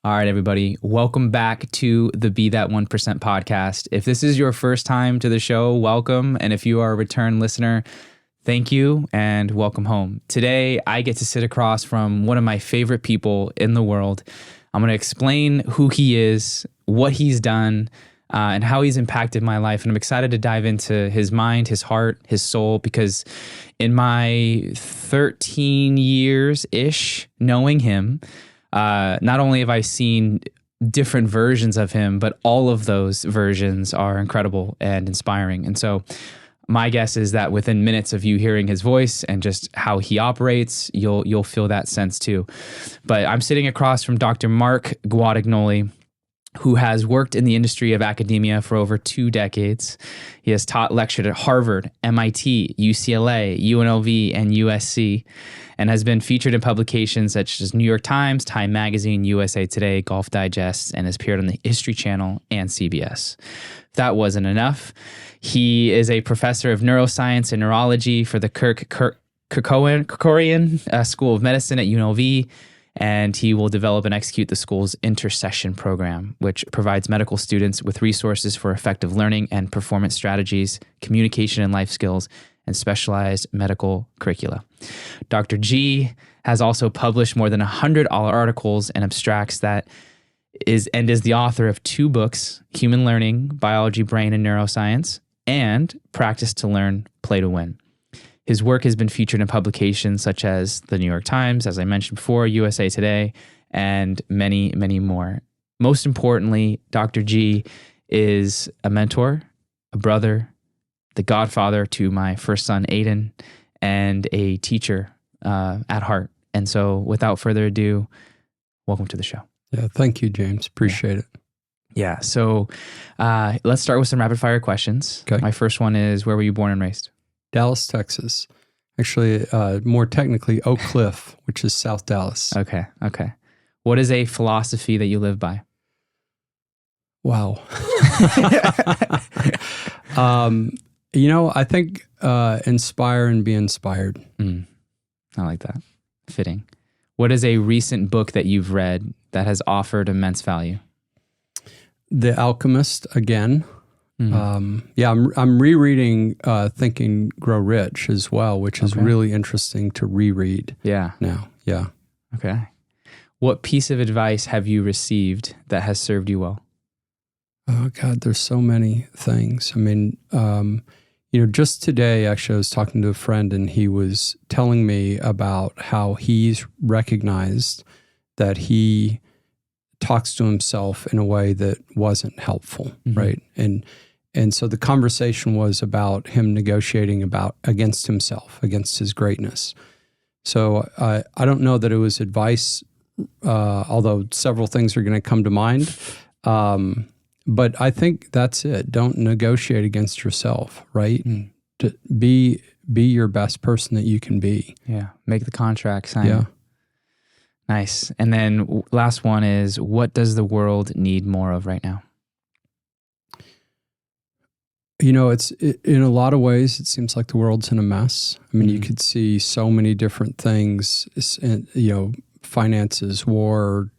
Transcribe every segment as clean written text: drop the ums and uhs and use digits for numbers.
All right, everybody. Welcome back to the Be That 1% podcast. If this is your first time to the show, welcome. And if you are a return listener, thank you and welcome home. Today, I get to sit across from one of my favorite people in the world. I'm going to explain who he is, what he's done, and how he's impacted my life. And I'm excited to dive into his mind, his heart, his soul, because in my 13 years-ish knowing him, not only have I seen different versions of him, but all of those versions are incredible and inspiring. And so my guess is that within minutes of you hearing his voice and just how he operates, you'll feel that sense too. But I'm sitting across from Dr. Mark Guadagnoli, who has worked in the industry of academia for over 2 decades. He has taught, lectured at Harvard, MIT, UCLA, UNLV, and USC, and has been featured in publications such as New York Times, Time Magazine, USA Today, GolfDigest, and has appeared on the History Channel and CBS. If that wasn't enough, he is a professor of neuroscience and neurology for the Kerkorian School of Medicine at UNLV, and he will develop and execute the school's Intersession program, which provides medical students with resources for effective learning and performance strategies, communication and life skills, and specialized medical curricula. Dr. G has also published more than 100 articles and abstracts is the author of 2 books, Human Learning, Biology, Brain, and Neuroscience, and Practice to Learn, Play to Win. His work has been featured in publications such as the New York Times, as I mentioned before, USA Today, and many, many more. Most importantly, Dr. G is a mentor, a brother, the godfather to my first son, Aiden, and a teacher at heart. And so without further ado, welcome to the show. Yeah, thank you, James. Appreciate it. Yeah, so let's start with some rapid fire questions. Okay. My first one is, where were you born and raised? Dallas, Texas. Actually, more technically, Oak Cliff, which is South Dallas. Okay. What is a philosophy that you live by? Wow. I think inspire and be inspired. I like that. Fitting. What is a recent book that you've read that has offered immense value? The Alchemist, again. I'm rereading Think and Grow Rich as well, which is really interesting to reread. Yeah. Now. Yeah. Okay. What piece of advice have you received that has served you well? Oh God, there's so many things. I mean, just today, actually, I was talking to a friend and he was telling me about how he's recognized that he talks to himself in a way that wasn't helpful, right? And so the conversation was about him negotiating against himself, against his greatness. So I don't know that it was advice, although several things are going to come to mind. But I think that's it. Don't negotiate against yourself, right? To be your best person that you can be. Yeah. Make the contract, sign. Yeah. Nice. And then last one is, what does the world need more of right now? It's in a lot of ways, it seems like the world's in a mess. I mean, you could see so many different things, finances, war,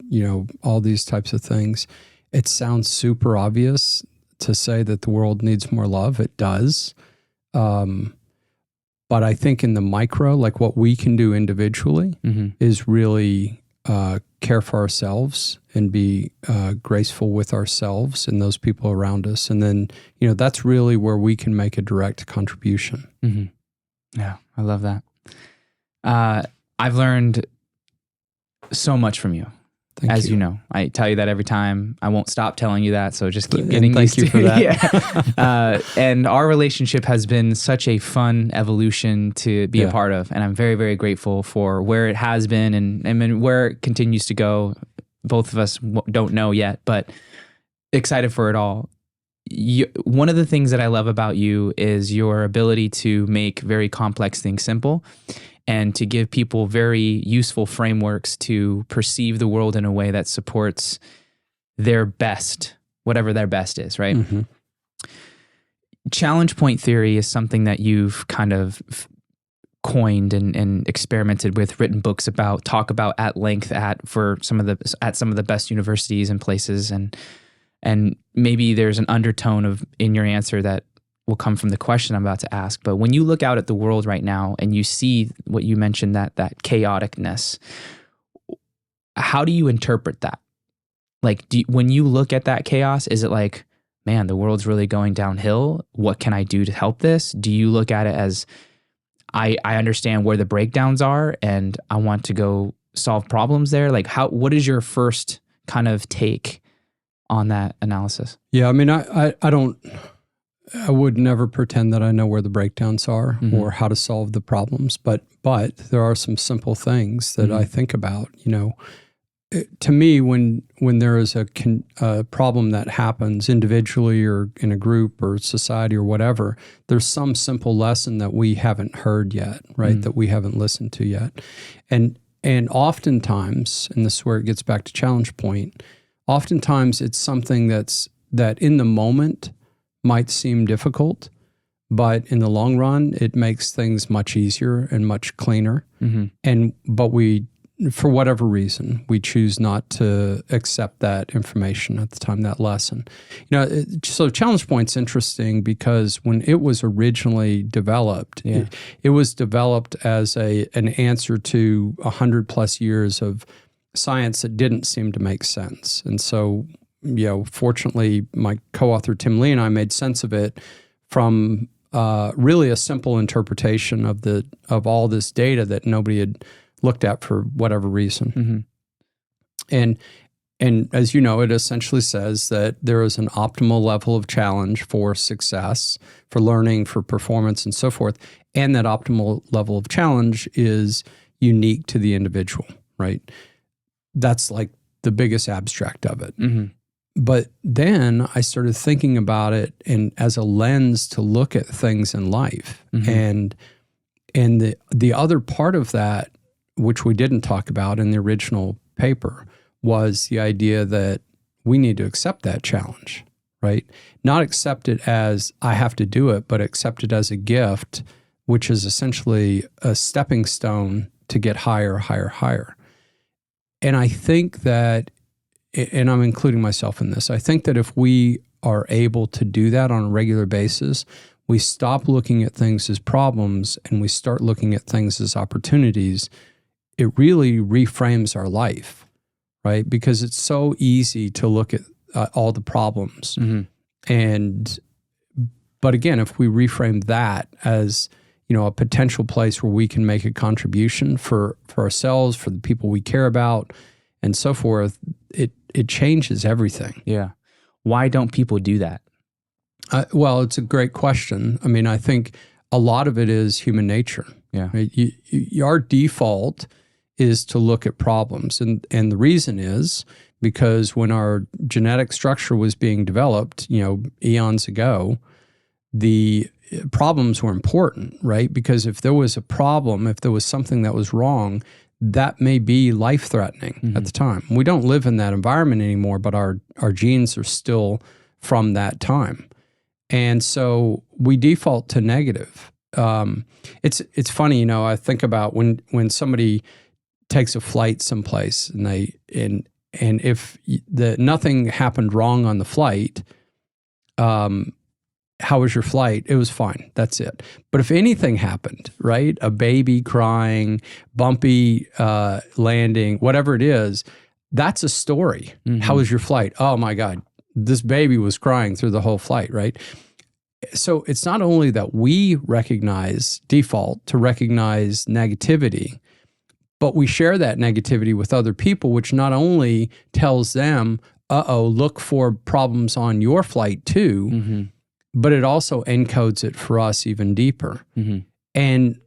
all these types of things. It sounds super obvious to say that the world needs more love. It does. But I think in the micro, like what we can do individually is really care for ourselves and be graceful with ourselves and those people around us. And then, that's really where we can make a direct contribution. Yeah, I love that. I've learned so much from you. As you know, I tell you that every time. I won't stop telling you that, so just keep getting used to it. Thank you for that. Yeah. And our relationship has been such a fun evolution to be a part of, and I'm very, very grateful for where it has been and where it continues to go. Both of us don't know yet, but excited for it all. One of the things that I love about you is your ability to make very complex things simple, and to give people very useful frameworks to perceive the world in a way that supports their best, whatever their best is, right? Challenge point theory is something that you've kind of coined and experimented with, written books about, talk about at length at some of the best universities and places, and maybe there's an undertone in your answer that will come from the question I'm about to ask. But when you look out at the world right now and you see what you mentioned, that chaoticness, how do you interpret that? Like, when you look at that chaos, is it like, man, the world's really going downhill? What can I do to help this? Do you look at it as, I understand where the breakdowns are and I want to go solve problems there? Like, what is your first kind of take on that analysis? Yeah, I mean, I would never pretend that I know where the breakdowns are or how to solve the problems, but there are some simple things that I think about. To me, when there is a problem that happens individually or in a group or society or whatever, there's some simple lesson that we haven't heard yet, right? That we haven't listened to yet, and oftentimes, and this is where it gets back to challenge point. Oftentimes, it's something that in the moment might seem difficult, but in the long run, it makes things much easier and much cleaner. But we, for whatever reason, we choose not to accept that information at the time, that lesson. So Challenge Point's interesting because when it was originally developed, it was developed as an answer to 100+ years of science that didn't seem to make sense. And so, fortunately, my co-author Tim Lee and I made sense of it from really a simple interpretation of all this data that nobody had looked at for whatever reason. And as you know, it essentially says that there is an optimal level of challenge for success, for learning, for performance, and so forth. And that optimal level of challenge is unique to the individual, right? That's like the biggest abstract of it. But then I started thinking about it and as a lens to look at things in life. And the other part of that, which we didn't talk about in the original paper, was the idea that we need to accept that challenge, right? Not accept it as I have to do it, but accept it as a gift, which is essentially a stepping stone to get higher, higher, higher. And I think that, and I'm including myself in this, I think that if we are able to do that on a regular basis, we stop looking at things as problems and we start looking at things as opportunities. It really reframes our life, right? Because it's so easy to look at all the problems. But again, if we reframe that as, a potential place where we can make a contribution for ourselves, for the people we care about, and so forth, it changes everything. Yeah. Why don't people do that? Well, it's a great question. I mean, I think a lot of it is human nature. Yeah. Right? Our default is to look at problems. And the reason is because when our genetic structure was being developed, eons ago, the problems were important, right? Because if there was a problem, if there was something that was wrong, that may be life-threatening at the time. We don't live in that environment anymore, but our genes are still from that time. And so we default to negative. It's funny, I think about when somebody takes a flight someplace and if nothing happened wrong on the flight, how was your flight? It was fine. That's it. But if anything happened, right? A baby crying, bumpy landing, whatever it is, that's a story. How was your flight? Oh my God, this baby was crying through the whole flight, right? So it's not only that we default to recognize negativity, but we share that negativity with other people, which not only tells them, look for problems on your flight too, but it also encodes it for us even deeper. And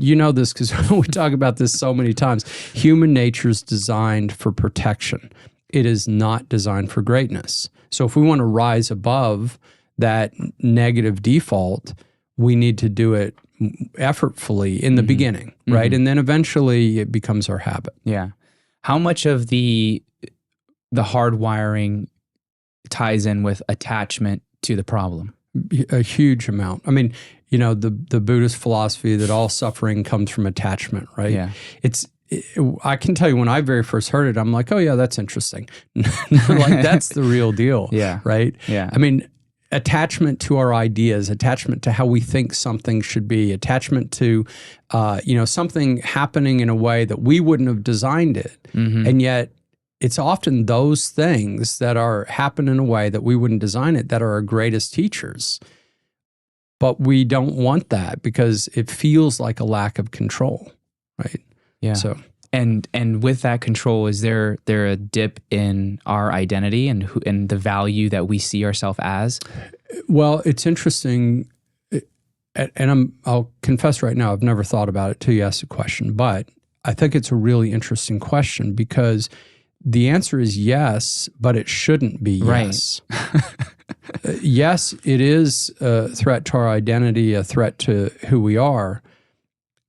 you know this because we talk about this so many times. Human nature is designed for protection. It is not designed for greatness. So if we want to rise above that negative default, we need to do it effortfully in the beginning, right? And then eventually it becomes our habit. Yeah. How much of the hardwiring ties in with attachment to the problem? A huge amount. I mean, the Buddhist philosophy that all suffering comes from attachment, right? Yeah. I can tell you when I very first heard it, I'm like, oh yeah, that's interesting. Like that's the real deal. Yeah. Right? Yeah. I mean, attachment to our ideas, attachment to how we think something should be, attachment to, something happening in a way that we wouldn't have designed it. Mm-hmm. And yet it's often those things that are happen in a way that we wouldn't design it that are our greatest teachers. But we don't want that because it feels like a lack of control, right? Yeah. So, and with that control, is there a dip in our identity and the value that we see ourselves as? Well, it's interesting, and I'll confess right now, I've never thought about it till you asked the question, but I think it's a really interesting question because the answer is yes, but it shouldn't be yes. Right. Yes, it is a threat to our identity, a threat to who we are,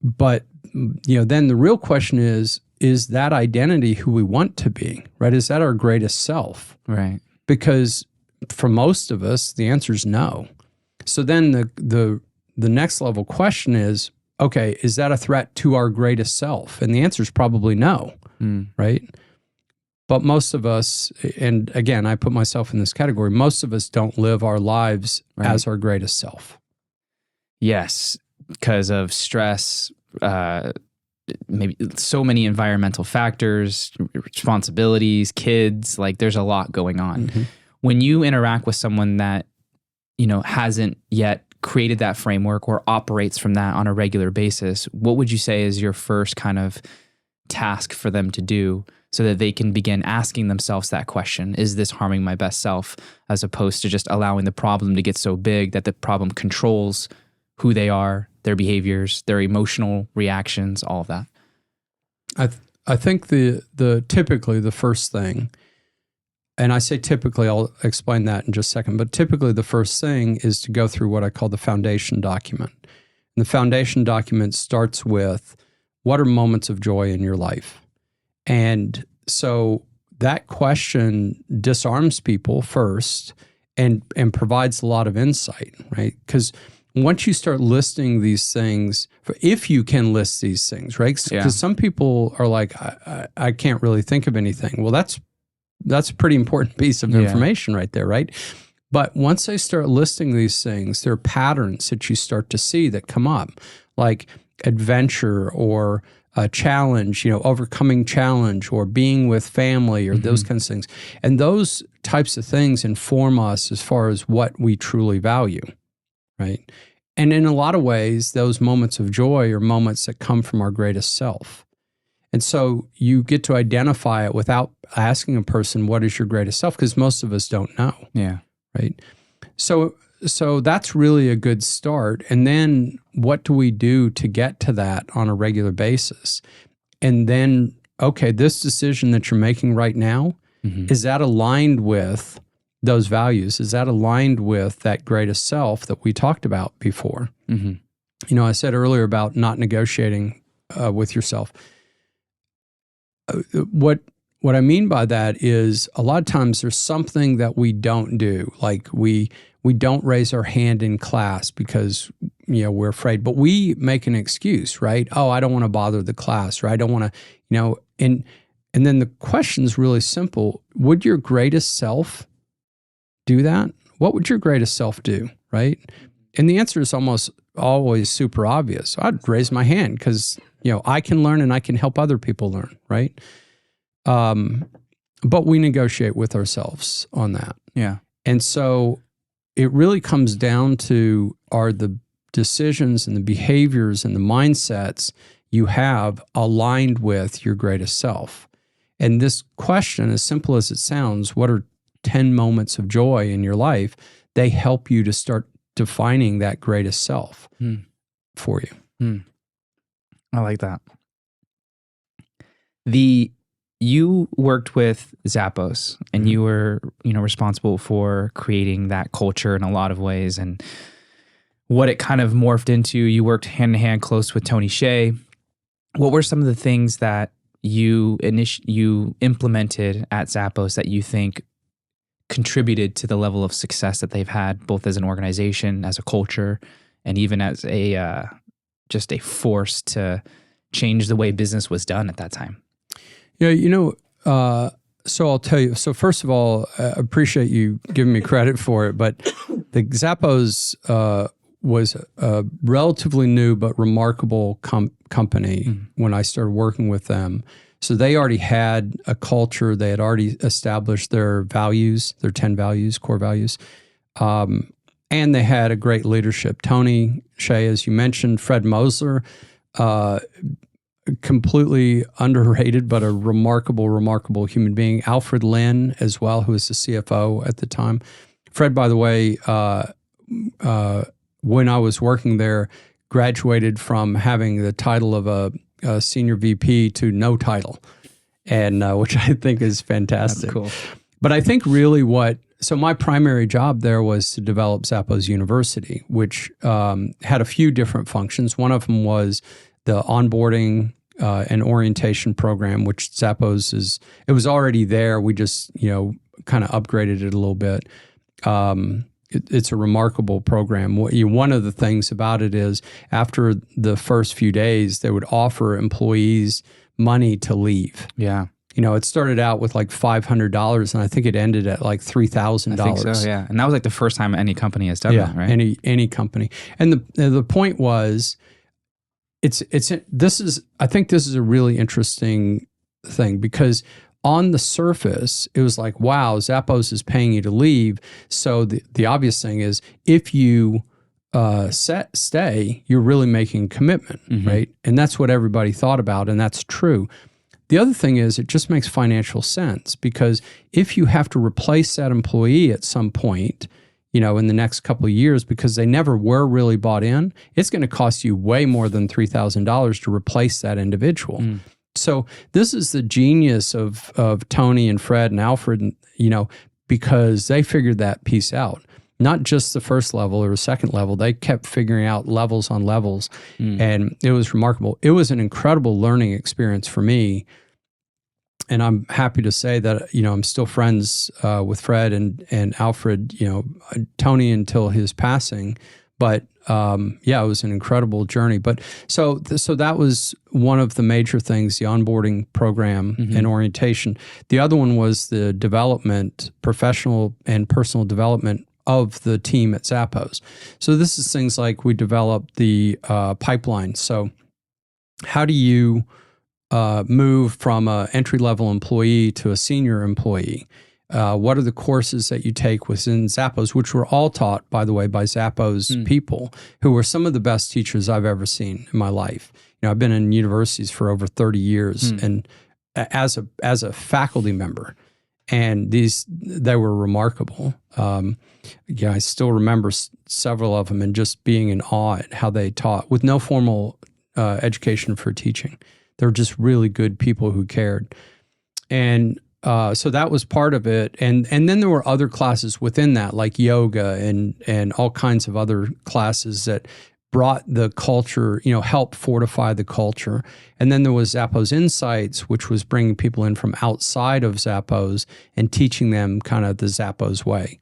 but then the real question is that identity who we want to be, right? Is that our greatest self? Right. Because for most of us, the answer is no. So then the next level question is, okay, is that a threat to our greatest self? And the answer is probably no, right? But most of us, and again, I put myself in this category, most of us don't live our lives as our greatest self. Yes, because of stress, maybe so many environmental factors, responsibilities, kids, like there's a lot going on. Mm-hmm. When you interact with someone that, hasn't yet created that framework or operates from that on a regular basis, what would you say is your first kind of task for them to do so that they can begin asking themselves that question? Is this harming my best self? As opposed to just allowing the problem to get so big that the problem controls who they are, their behaviors, their emotional reactions, all of that. I think the typically the first thing, and I say typically, I'll explain that in just a second, but typically the first thing is to go through what I call the foundation document. And the foundation document starts with, what are moments of joy in your life? And so that question disarms people first and provides a lot of insight, right? Because once you start listing these things, if you can list these things, right? Because some people are like, I can't really think of anything. Well, that's a pretty important piece of information right there, right? But once they start listing these things, there are patterns that you start to see that come up, like adventure or a challenge, overcoming challenge or being with family or those kinds of things. And those types of things inform us as far as what we truly value. Right. And in a lot of ways, those moments of joy are moments that come from our greatest self. And so you get to identify it without asking a person, what is your greatest self? Because most of us don't know. Yeah. Right. So that's really a good start. And then what do we do to get to that on a regular basis? And then, okay, this decision that you're making right now, is that aligned with those values? Is that aligned with that greatest self that we talked about before? Mm-hmm. I said earlier about not negotiating with yourself. What I mean by that is a lot of times there's something that we don't do, like we don't raise our hand in class because we're afraid, but we make an excuse, right? Oh, I don't want to bother the class, or I don't want to, and then the question's really simple. Would your greatest self do that? What would your greatest self do, right? And the answer is almost always super obvious. I'd raise my hand because, I can learn and I can help other people learn, right? But we negotiate with ourselves on that. Yeah. And so it really comes down to, are the decisions and the behaviors and the mindsets you have aligned with your greatest self? And this question, as simple as it sounds, what are 10 moments of joy in your life? They help you to start defining that greatest self for you. I like that. You worked with Zappos and you were, responsible for creating that culture in a lot of ways, and what it kind of morphed into. You worked hand in hand close with Tony Hsieh. What were some of the things that you implemented at Zappos that you think contributed to the level of success that they've had, both as an organization, as a culture, and even as a just a force to change the way business was done at that time? Yeah, so I'll tell you. So first of all, I appreciate you giving me credit for it, but the Zappos was a relatively new but remarkable company when I started working with them. So they already had a culture. They had already established their values, their 10 values, core values. And they had a great leadership. Tony Hsieh, as you mentioned, Fred Mosler, completely underrated, but a remarkable human being. Alfred Lin as well, who was the CFO at the time. Fred, by the way, when I was working there, graduated from having the title of a senior VP to no title, and which I think is fantastic. That's cool. But I think really so my primary job there was to develop Zappos University, which had a few different functions. One of them was the onboarding and orientation program, which Zappos it was already there. We just, kind of upgraded it a little bit. It's a remarkable program. One of the things about it is after the first few days, they would offer employees money to leave. Yeah. It started out with like $500, and I think it ended at like $3,000. I think so, yeah. And that was like the first time any company has done that, right? Any company. And the point was, I think this is a really interesting thing, because on the surface, it was like, wow, Zappos is paying you to leave. So the obvious thing is, if you stay, you're really making a commitment, right? And that's what everybody thought about, and that's true. The other thing is, it just makes financial sense, because if you have to replace that employee at some point, in the next couple of years, because they never were really bought in, it's going to cost you way more than $3,000 to replace that individual. So this is the genius of Tony and Fred and Alfred, because they figured that piece out. Not just the first level or the second level. They kept figuring out levels on levels, and it was remarkable. It was an incredible learning experience for me. And I'm happy to say that, I'm still friends with Fred and Alfred, Tony until his passing. But it was an incredible journey. But so that was one of the major things, the onboarding program and orientation. The other one was the development, professional and personal development of the team at Zappos. So this is things like we developed the pipeline. So how do you move from an entry-level employee to a senior employee? What are the courses that you take within Zappos, which were all taught, by the way, by Zappos people, who were some of the best teachers I've ever seen in my life. I've been in universities for over 30 years, and as a faculty member, and they were remarkable. I still remember several of them, and just being in awe at how they taught with no formal education for teaching. They were just really good people who cared. And so that was part of it. And then there were other classes within that, like yoga and all kinds of other classes that brought the culture, helped fortify the culture. And then there was Zappos Insights, which was bringing people in from outside of Zappos and teaching them kind of the Zappos way.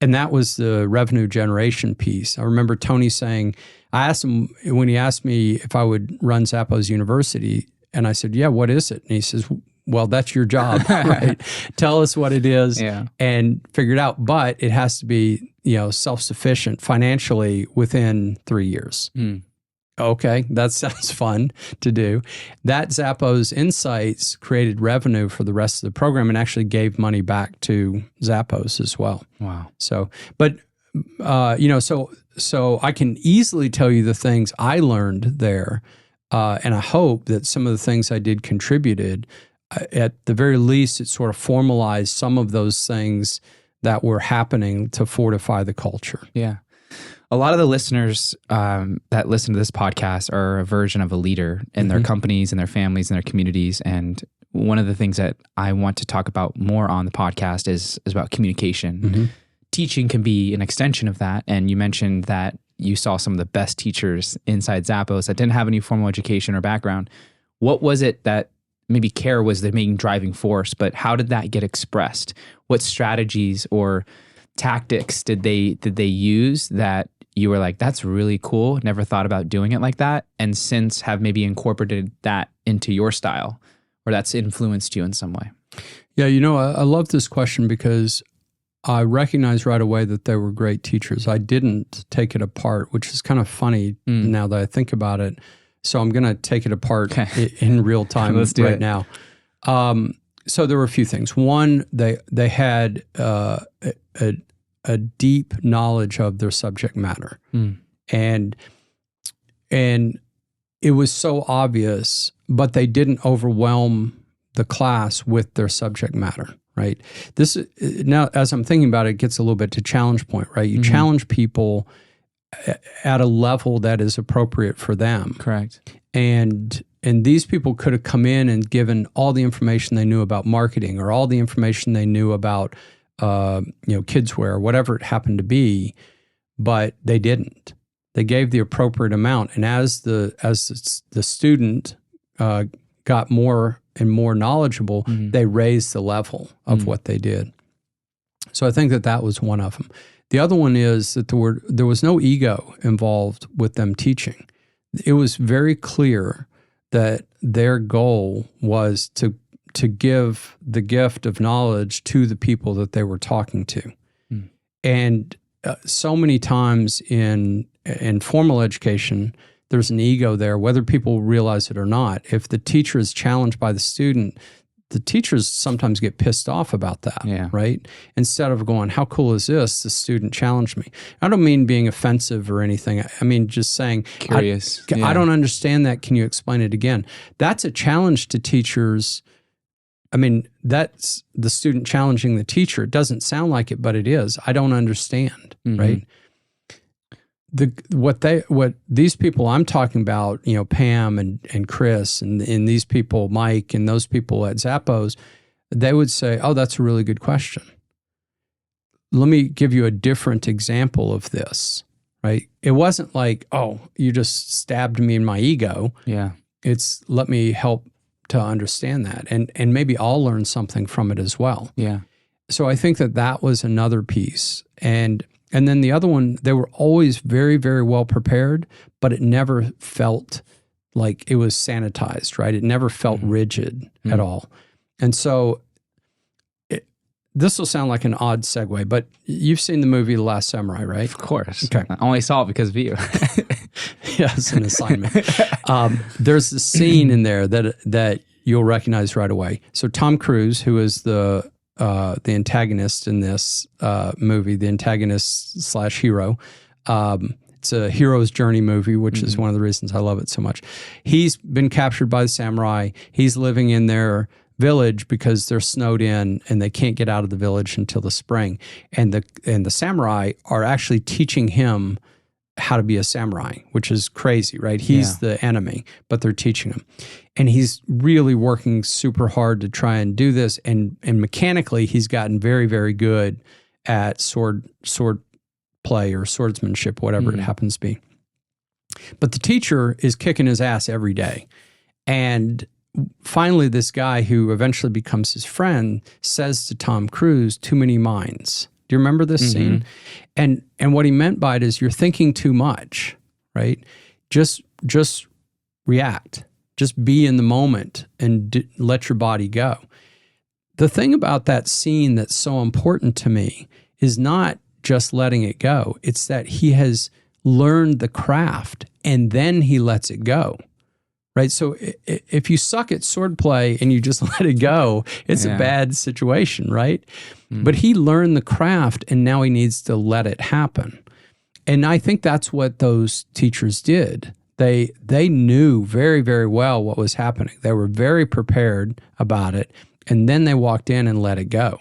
And that was the revenue generation piece. I remember Tony saying, I asked him when he asked me if I would run Zappos University, and I said, yeah, what is it? And he says, well, that's your job, right? Tell us what it is and figure it out. But it has to be, self-sufficient financially within 3 years. Okay, that sounds fun to do. That Zappos Insights created revenue for the rest of the program and actually gave money back to Zappos as well. Wow. So, but, so I can easily tell you the things I learned there. And I hope that some of the things I did contributed. At the very least, it sort of formalized some of those things that were happening to fortify the culture. Yeah. A lot of the listeners that listen to this podcast are a version of a leader in their companies and their families and their communities. And one of the things that I want to talk about more on the podcast is about communication. Teaching can be an extension of that. And you mentioned that you saw some of the best teachers inside Zappos that didn't have any formal education or background. What was it that maybe care was the main driving force, but how did that get expressed? What strategies or tactics did they use that you were like, that's really cool, never thought about doing it like that, and since have maybe incorporated that into your style, or that's influenced you in some way? Yeah, I love this question because I recognized right away that they were great teachers. I didn't take it apart, which is kind of funny now that I think about it. So I'm going to take it apart in real time right now. So there were a few things. One, they had a deep knowledge of their subject matter, and it was so obvious, but they didn't overwhelm the class with their subject matter. Right. This now, as I'm thinking about it, it gets a little bit to challenge point. Right. You challenge people at a level that is appropriate for them. Correct. And these people could have come in and given all the information they knew about marketing, or all the information they knew about kids wear, whatever it happened to be, but they didn't. They gave the appropriate amount, and as the student got more and more knowledgeable, they raised the level of what they did. So I think that was one of them. The other one is that there was no ego involved with them teaching. It was very clear that their goal was to give the gift of knowledge to the people that they were talking to. And so many times in formal education, there's an ego there, whether people realize it or not. If the teacher is challenged by the student, the teachers sometimes get pissed off about that, right? Instead of going, how cool is this? The student challenged me. I don't mean being offensive or anything. I mean just saying, curious. I don't understand that. Can you explain it again? That's a challenge to teachers. I mean, that's the student challenging the teacher. It doesn't sound like it, but it is. I don't understand, right? What these people I'm talking about, Pam and Chris and these people, Mike and those people at Zappos, they would say, oh, that's a really good question. Let me give you a different example of this, right? It wasn't like, oh, you just stabbed me in my ego. Yeah. It's let me help to understand that. And maybe I'll learn something from it as well. Yeah. So I think that was another piece. And then the other one, they were always very, very well prepared, but it never felt like it was sanitized, right? It never felt rigid at all. And so this will sound like an odd segue, but you've seen the movie The Last Samurai, right? Of course. Okay. I only saw it because of you. Yeah, it's an assignment. There's a scene in there that you'll recognize right away. So Tom Cruise, who is the antagonist in this movie, the antagonist / hero. It's a hero's journey movie, which is one of the reasons I love it so much. He's been captured by the samurai. He's living in their village because they're snowed in and they can't get out of the village until the spring. And the samurai are actually teaching him how to be a samurai, which is crazy, right? He's the enemy, but they're teaching him. And he's really working super hard to try and do this. And mechanically, he's gotten very, very good at sword play or swordsmanship, whatever it happens to be. But the teacher is kicking his ass every day. And finally, this guy who eventually becomes his friend says to Tom Cruise, too many minds. Do you remember this scene? And what he meant by it is you're thinking too much, right? Just react. Just be in the moment and let your body go. The thing about that scene that's so important to me is not just letting it go. It's that he has learned the craft and then he lets it go, right? So if you suck at swordplay and you just let it go, it's a bad situation, right? But he learned the craft and now he needs to let it happen. And I think that's what those teachers did. They knew very, very well what was happening. They were very prepared about it. And then they walked in and let it go.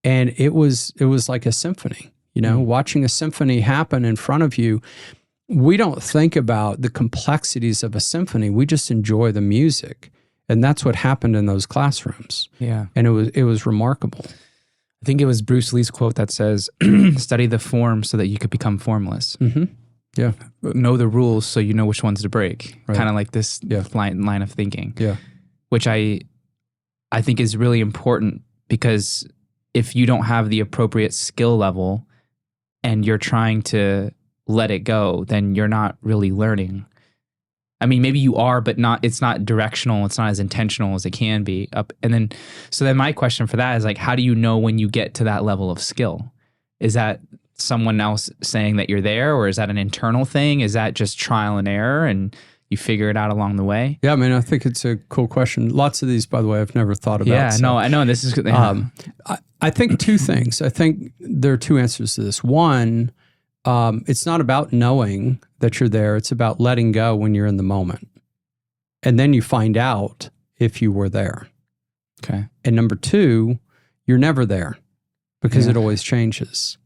And it was like a symphony, watching a symphony happen in front of you. We don't think about the complexities of a symphony. We just enjoy the music. And that's what happened in those classrooms. Yeah. And it was remarkable. I think it was Bruce Lee's quote that says, study the form so that you could become formless. Yeah. Know the rules so you know which ones to break. Right. Kind of like this line of thinking. Yeah. Which I think is really important because if you don't have the appropriate skill level and you're trying to let it go, then you're not really learning. I mean, maybe you are, but it's not directional. It's not as intentional as it can be. So then my question for that is like, how do you know when you get to that level of skill? Is that someone else saying that you're there, or is that an internal thing? Is that just trial and error and you figure it out along the way? Yeah, I mean, I think it's a cool question. Lots of these, by the way, I've never thought about. Yeah, no, I know. This is I think two things. I think there are two answers to this. One, it's not about knowing that you're there. It's about letting go when you're in the moment. And then you find out if you were there. Okay. And number two, you're never there because it always changes.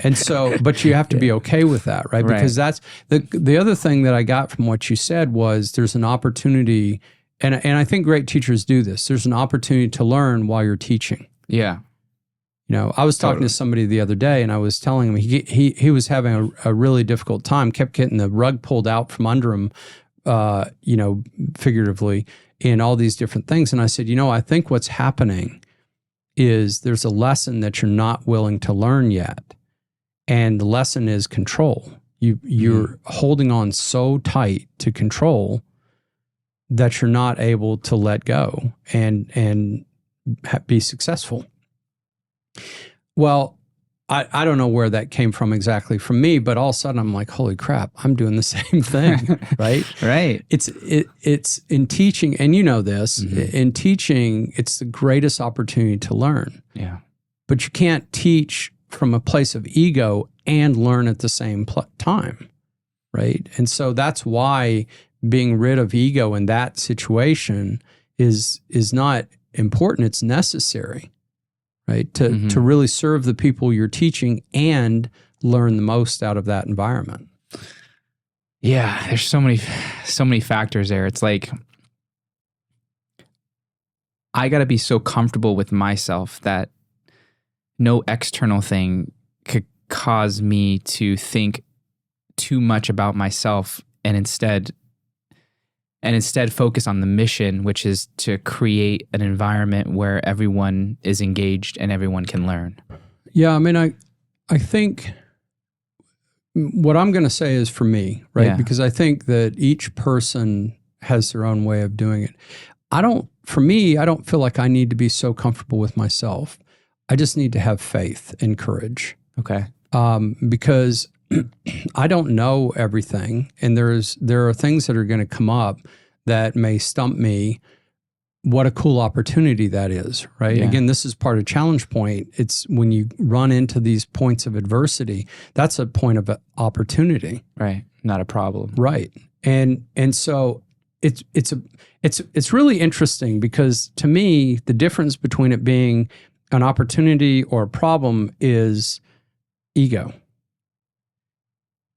And so, but you have to be okay with that, right? Because that's the other thing that I got from what you said was there's an opportunity, and I think great teachers do this. There's an opportunity to learn while you're teaching. Yeah. You know, I was talking to somebody the other day, and I was telling him he was having a really difficult time, kept getting the rug pulled out from under him, you know, figuratively, in all these different things. And I said, you know, I think what's happening is there's a lesson that you're not willing to learn yet. And the lesson is control. You're holding on so tight to control that you're not able to let go and be successful. Well, I don't know where that came from exactly from me, but all of a sudden I'm like, holy crap, I'm doing the same thing, right? Right. It's in teaching, and you know this, in teaching, it's the greatest opportunity to learn. Yeah. But you can't teach from a place of ego and learn at the same time, right? And so that's why being rid of ego in that situation is not important, it's necessary. Right? To really serve the people you're teaching and learn the most out of that environment. Yeah, there's so many factors there. It's like I got to be so comfortable with myself that no external thing could cause me to think too much about myself and instead focus on the mission, which is to create an environment where everyone is engaged and everyone can learn. Yeah, I mean, I think what I'm going to say is for me, right? Yeah. Because I think that each person has their own way of doing it. For me, I don't feel like I need to be so comfortable with myself. I just need to have faith and courage. Okay. Because I don't know everything, and there are things that are going to come up that may stump me. What a cool opportunity that is, right? Yeah. Again, this is part of Challenge Point. It's when you run into these points of adversity, that's a point of opportunity. Right. Not a problem. Right. And so it's really interesting because to me, the difference between it being an opportunity or a problem is ego.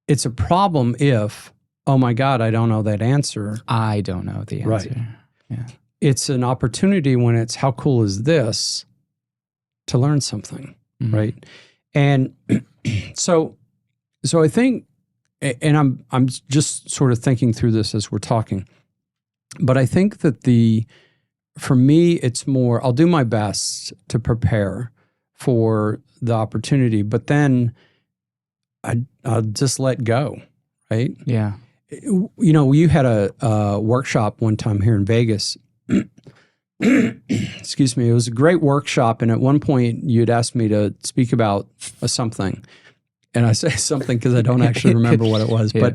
It's a problem if, oh my God, I don't know that answer. I don't know the answer. Right. Yeah. It's an opportunity when it's how cool is this to learn something, right? And so I think, and I'm just sort of thinking through this as we're talking, but I think that for me, it's more, I'll do my best to prepare for the opportunity, but then I'll just let go, right? Yeah. You know, you had a workshop one time here in Vegas. Excuse me. It was a great workshop, and at one point you'd asked me to speak about something, and I say something because I don't actually remember what it was. Yeah.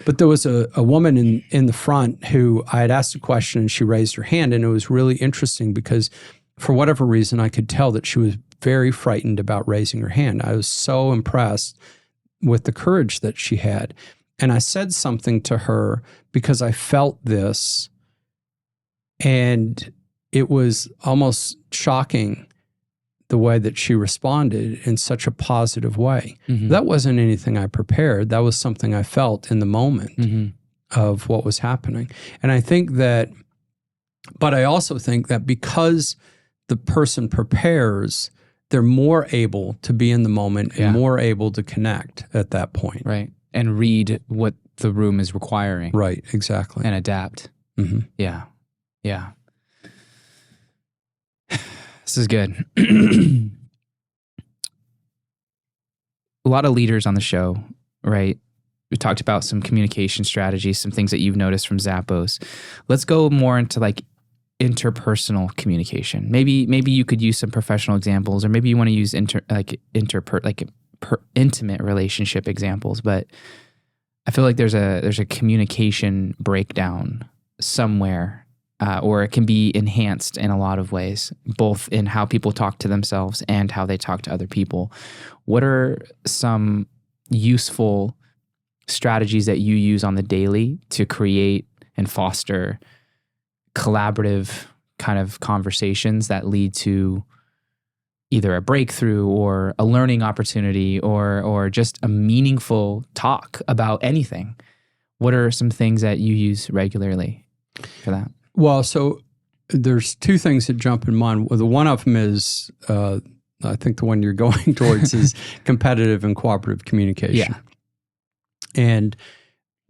But there was a woman in the front who I had asked a question, and she raised her hand, and it was really interesting because for whatever reason I could tell that she was very frightened about raising her hand. I was so impressed with the courage that she had. And I said something to her because I felt this, and it was almost shocking the way that she responded in such a positive way. That wasn't anything I prepared. That was something I felt in the moment of what was happening. And I think that, but I also think that because the person prepares, they're more able to be in the moment and more able to connect at that point. Right. And read what the room is requiring. Right, exactly. And adapt. Yeah. Yeah. This is good. A lot of leaders on the show, right? We talked about some communication strategies, some things that you've noticed from Zappos. Let's go more into like interpersonal communication. Maybe you could use some professional examples, or maybe you want to use intimate relationship examples. But I feel like there's a communication breakdown somewhere, or it can be enhanced in a lot of ways, both in how people talk to themselves and how they talk to other people. What are some useful strategies that you use on the daily to create and foster collaborative kind of conversations that lead to either a breakthrough or a learning opportunity or just a meaningful talk about anything? What are some things that you use regularly for that? Well, so there's two things that jump in mind. Well, the one of them is, I think the one you're going towards is competitive and cooperative communication. Yeah. And,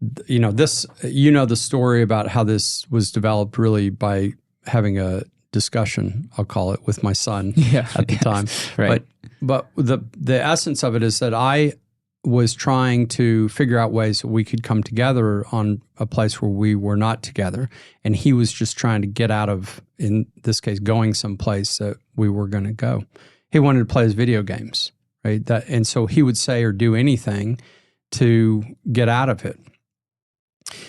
the story about how this was developed really by having a discussion, I'll call it, with my son at the time. Right. But the essence of it is that I was trying to figure out ways that we could come together on a place where we were not together. And he was just trying to get out of, in this case, going someplace that we were going to go. He wanted to play his video games, right? And so he would say or do anything to get out of it.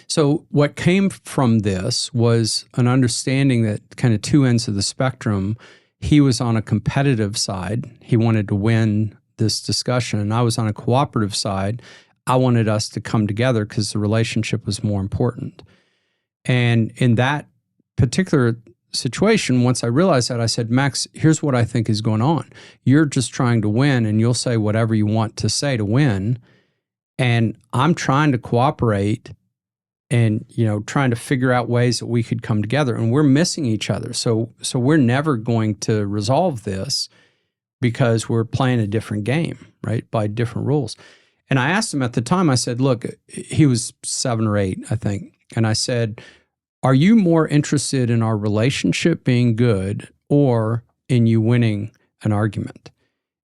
So what came from this was an understanding that kind of two ends of the spectrum. He was on a competitive side. He wanted to win this discussion. And I was on a cooperative side. I wanted us to come together because the relationship was more important. And in that particular situation, once I realized that, I said, Max, here's what I think is going on. You're just trying to win, and you'll say whatever you want to say to win. And I'm trying to cooperate and, trying to figure out ways that we could come together, and we're missing each other. So we're never going to resolve this because we're playing a different game, right? By different rules. And I asked him at the time, I said, look, he was 7 or 8, I think. And I said, are you more interested in our relationship being good or in you winning an argument?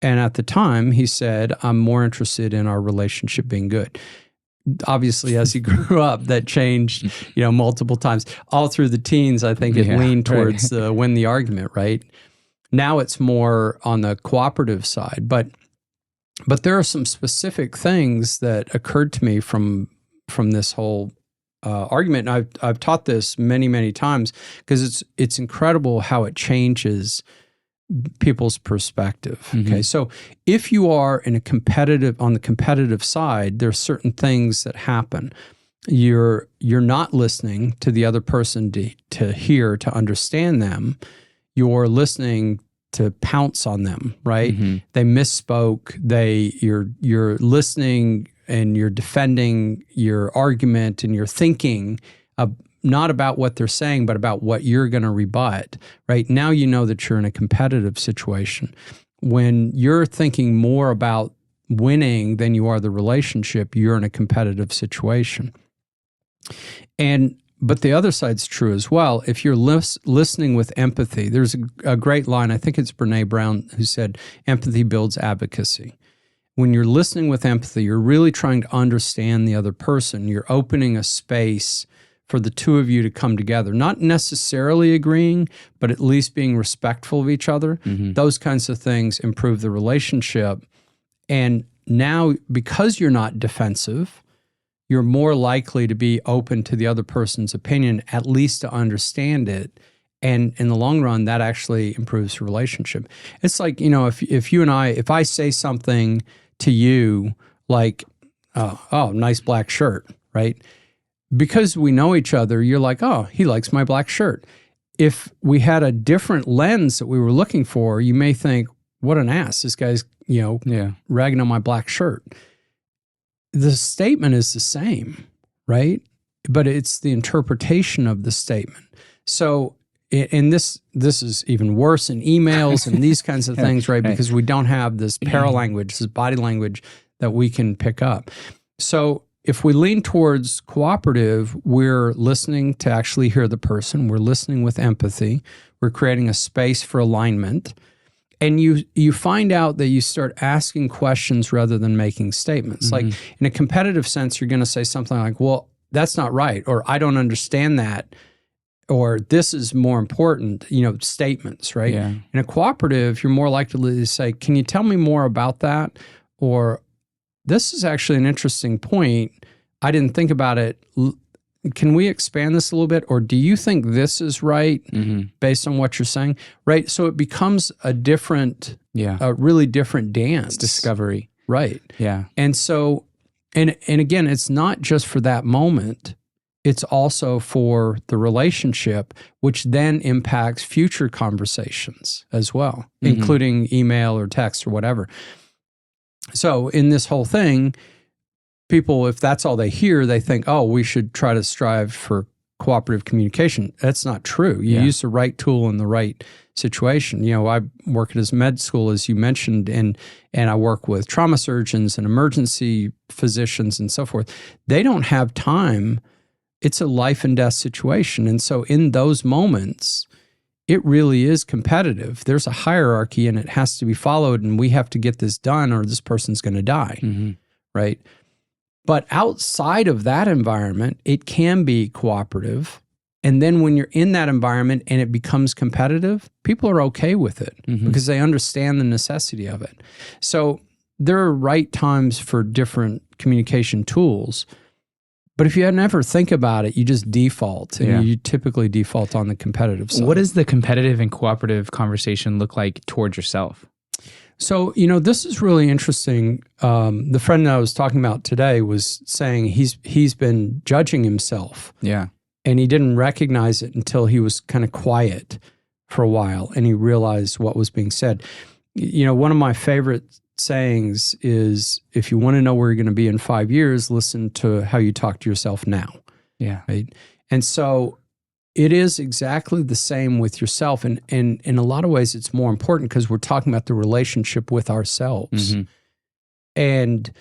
And at the time, he said, I'm more interested in our relationship being good. Obviously, as he grew up, that changed, multiple times. All through the teens, I think it leaned towards the win the argument, right? Now it's more on the cooperative side. But there are some specific things that occurred to me from this whole argument. And I've taught this many, many times because it's incredible how it changes people's perspective. Mm-hmm. Okay, so if you are on the competitive side, there are certain things that happen. You're not listening to the other person to hear, to understand them. You're listening to pounce on them, right? Mm-hmm. They misspoke. You're listening and you're defending your argument and you're thinking not about what they're saying, but about what you're going to rebut, right? Now you know that you're in a competitive situation. When you're thinking more about winning than you are the relationship, you're in a competitive situation. But the other side's true as well. If you're listening with empathy, there's a great line, I think it's Brene Brown who said, empathy builds advocacy. When you're listening with empathy, you're really trying to understand the other person. You're opening a space for the two of you to come together, not necessarily agreeing, but at least being respectful of each other. Mm-hmm. Those kinds of things improve the relationship. And now, because you're not defensive, you're more likely to be open to the other person's opinion, at least to understand it. And in the long run, that actually improves the relationship. It's like, if you and if I say something to you like, oh, nice black shirt, right? Because we know each other, you're like, oh, he likes my black shirt. If we had a different lens that we were looking for, you may think, what an ass. This guy's, ragging on my black shirt. The statement is the same, right? But it's the interpretation of the statement. So, and this is even worse in emails and these kinds of things, right? Because we don't have this paralanguage, this body language that we can pick up. So if we lean towards cooperative, we're listening to actually hear the person. We're listening with empathy. We're creating a space for alignment. And you find out that you start asking questions rather than making statements. Like in a competitive sense, you're going to say something like, well, that's not right, or I don't understand that, or this is more important, statements, right? Yeah. In a cooperative, you're more likely to say, can you tell me more about that? Or this is actually an interesting point. I didn't think about it. Can we expand this a little bit? Or do you think this is right based on what you're saying? Right. So it becomes a really different dance. It's discovery. Right. Yeah. And so, and again, it's not just for that moment. It's also for the relationship, which then impacts future conversations as well, including email or text or whatever. So in this whole thing, people, if that's all they hear, they think, oh, we should try to strive for cooperative communication. That's not true. You use the right tool in the right situation. I work at med school, as you mentioned, and I work with trauma surgeons and emergency physicians and so forth. They don't have time. It's a life and death situation. And so in those moments, it really is competitive. There's a hierarchy and it has to be followed, and we have to get this done or this person's going to die, right? But outside of that environment, it can be cooperative. And then when you're in that environment and it becomes competitive, people are okay with it because they understand the necessity of it. So there are right times for different communication tools. But if you never think about it, you just default, and you typically default on the competitive side. What does the competitive and cooperative conversation look like towards yourself? So, this is really interesting. The friend that I was talking about today was saying he's been judging himself. Yeah. And he didn't recognize it until he was kind of quiet for a while and he realized what was being said. One of my favorite sayings is, if you want to know where you're going to be in 5 years, listen to how you talk to yourself now. Yeah. Right. And so it is exactly the same with yourself. And in a lot of ways, it's more important because we're talking about the relationship with ourselves. And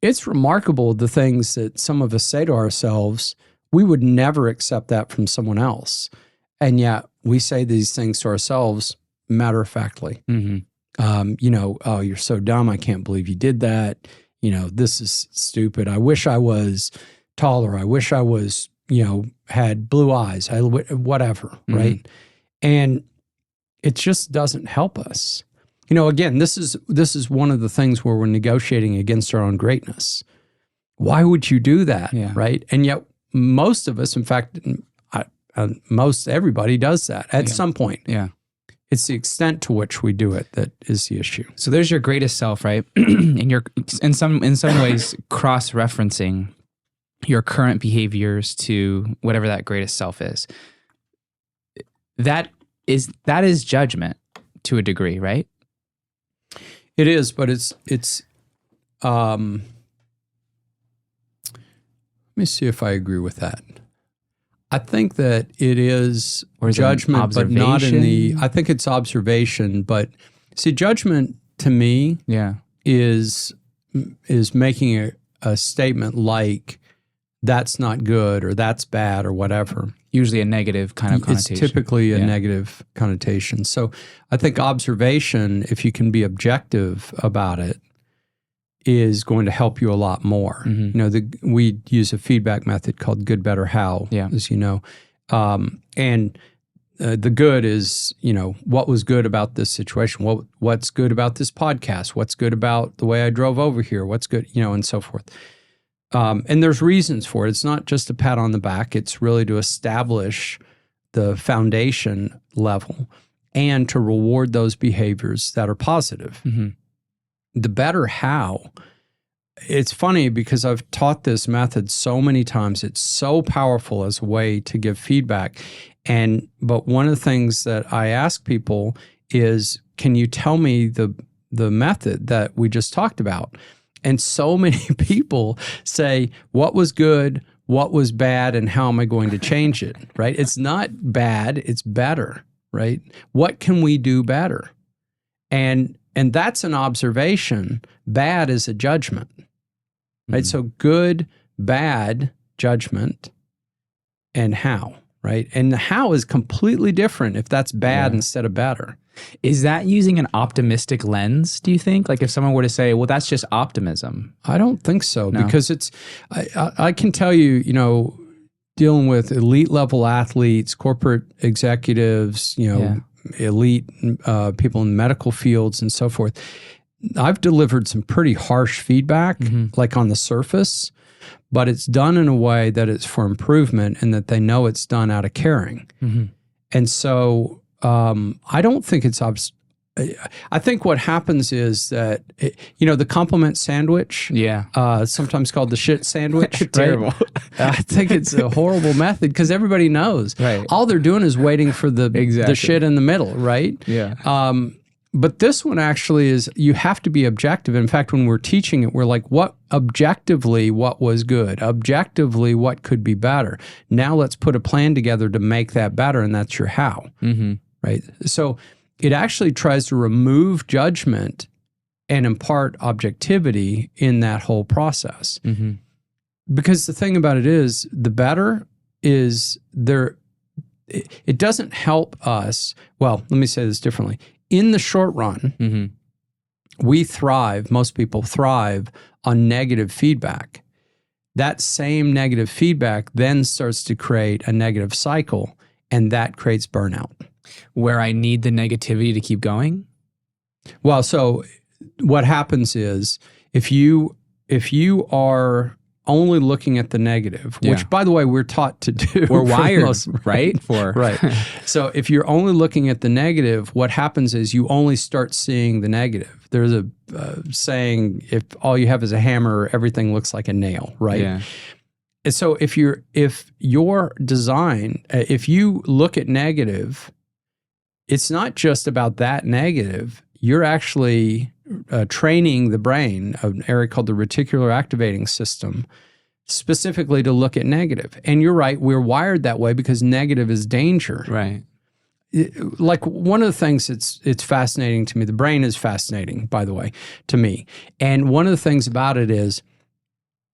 it's remarkable the things that some of us say to ourselves. We would never accept that from someone else. And yet we say these things to ourselves matter-of-factly. Oh, you're so dumb. I can't believe you did that. This is stupid. I wish I was taller. I wish I was, had blue eyes, whatever, right? And it just doesn't help us. Again, this is one of the things where we're negotiating against our own greatness. Why would you do that, right? And yet most of us, in fact, most everybody does that at some point. Yeah. It's the extent to which we do it that is the issue. So there's your greatest self, right? And you're in some ways cross-referencing your current behaviors to whatever that greatest self is. That is judgment to a degree, right? It is, but it's let me see if I agree with that. I think that it is judgment, but not in the, I think it's observation, but see, judgment to me is making a statement like, that's not good or that's bad or whatever. Usually a negative kind of connotation. It's typically a negative connotation. So I think observation, if you can be objective about it, is going to help you a lot more. We use a feedback method called good, better, how, as you know. And the good is, what was good about this situation? What's good about this podcast? What's good about the way I drove over here? What's good, and so forth. And there's reasons for it. It's not just a pat on the back. It's really to establish the foundation level and to reward those behaviors that are positive. The better how. It's funny because I've taught this method so many times. It's so powerful as a way to give feedback. But one of the things that I ask people is, can you tell me the method that we just talked about? And so many people say, what was good, what was bad, and how am I going to change it, right? It's not bad, it's better, right? What can we do better? And that's an observation. Bad is a judgment. right? So good, bad, judgment, and how, right? And the how is completely different if that's bad instead of better. Is that using an optimistic lens, do you think? Like if someone were to say, well, that's just optimism. I don't think so, because I can tell you, dealing with elite level athletes, corporate executives, elite people in medical fields and so forth, I've delivered some pretty harsh feedback, like on the surface, but it's done in a way that it's for improvement and that they know it's done out of caring. And so I don't think it's I think what happens is that, the compliment sandwich, sometimes called the shit sandwich, Terrible. Right? I think it's a horrible method because everybody knows. Right. All they're doing is waiting for the shit in the middle, right? Yeah. But this one actually is, you have to be objective. In fact, when we're teaching it, we're like, what was good? Objectively, what could be better? Now let's put a plan together to make that better, and that's your how, right? So it actually tries to remove judgment and impart objectivity in that whole process. Because the thing about it is, the better is there, it doesn't help us. Well, let me say this differently. In the short run, we thrive, most people thrive on negative feedback. That same negative feedback then starts to create a negative cycle, and that creates burnout. Where I need the negativity to keep going? Well, so what happens is if you are only looking at the negative, which by the way, we're taught to do. We're wired, right? Right. So if you're only looking at the negative, what happens is you only start seeing the negative. There's a saying, if all you have is a hammer, everything looks like a nail, right? Yeah. And so if your design, if you look at negative, it's not just about that negative. You're actually training the brain, an area called the reticular activating system, specifically to look at negative. And you're right, we're wired that way because negative is danger. Right. Like one of the things it's fascinating to me, the brain is fascinating, by the way, to me. And one of the things about it is,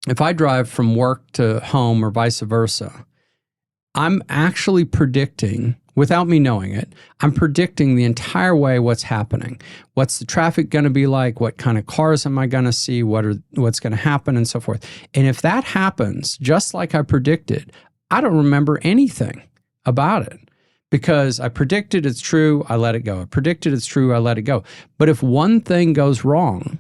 if I drive from work to home or vice versa, I'm actually predicting, without me knowing it, I'm predicting the entire way what's happening. What's the traffic going to be like? What kind of cars am I going to see? What's going to happen and so forth. And if that happens, just like I predicted, I don't remember anything about it because I predicted it's true, I let it go. I predicted it's true, I let it go. But if one thing goes wrong,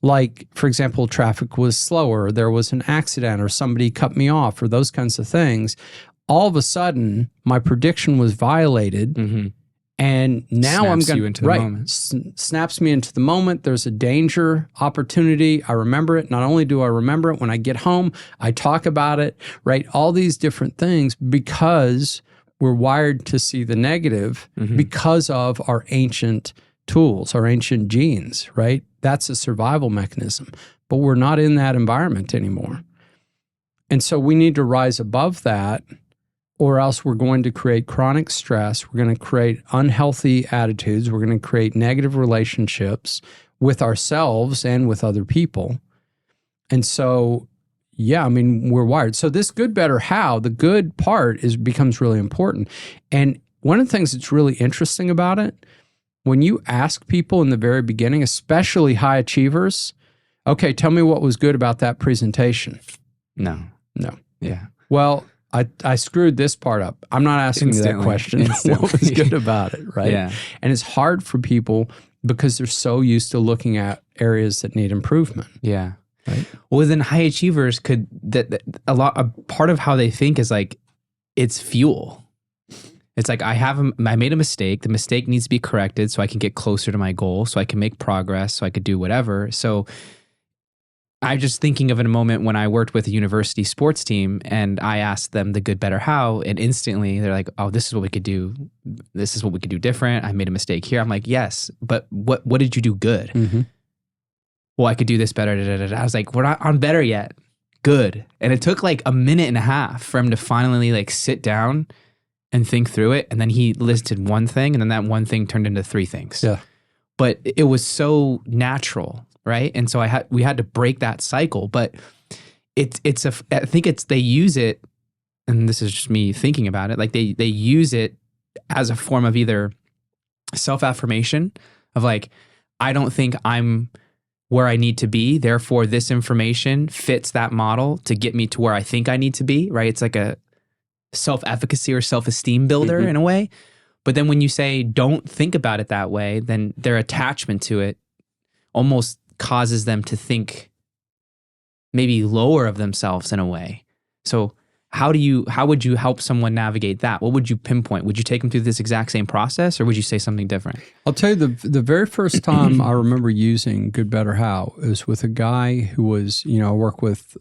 like, for example, traffic was slower, there was an accident, or somebody cut me off, or those kinds of things, all of a sudden, my prediction was violated, and now I'm going to snaps me into the moment. There's a danger opportunity. I remember it. Not only do I remember it, when I get home, I talk about it. Right, all these different things because we're wired to see the negative because of our ancient tools, our ancient genes. Right, that's a survival mechanism. But we're not in that environment anymore, and so we need to rise above that. Or else we're going to create chronic stress. We're going to create unhealthy attitudes. We're going to create negative relationships with ourselves and with other people. And so, we're wired. So this good, better, how, the good part becomes really important. And one of the things that's really interesting about it, when you ask people in the very beginning, especially high achievers, okay, tell me what was good about that presentation. No. Yeah. Well, I screwed this part up. I'm not asking you that question. What was good about it, right? Yeah. And it's hard for people because they're so used to looking at areas that need improvement. Yeah. Right. Well, then high achievers a part of how they think is like, it's fuel. It's like, I made a mistake. The mistake needs to be corrected so I can get closer to my goal, so I can make progress, so I could do whatever. So I'm just thinking of in a moment when I worked with a university sports team and I asked them the good, better, how, and instantly they're like, oh, this is what we could do. This is what we could do different. I made a mistake here. I'm like, yes, but what did you do good? Well, I could do this better. I was like, we're not on better yet. Good. And it took like a minute and a half for him to finally like sit down and think through it. And then he listed one thing, and then that one thing turned into three things. Yeah. But it was so natural. right? And so we had to break that cycle. But I think they use it, and this is just me thinking about it, like they use it as a form of either self-affirmation of like, I don't think I'm where I need to be, therefore this information fits that model to get me to where I think I need to be, right? It's like a self-efficacy or self-esteem builder in a way. But then when you say don't think about it that way, then their attachment to it almost causes them to think maybe lower of themselves in a way. So how would you help someone navigate that? What would you pinpoint? Would you take them through this exact same process, or would you say something different? I'll tell you, the very first time I remember using Good, Better, How is with a guy who was, I work with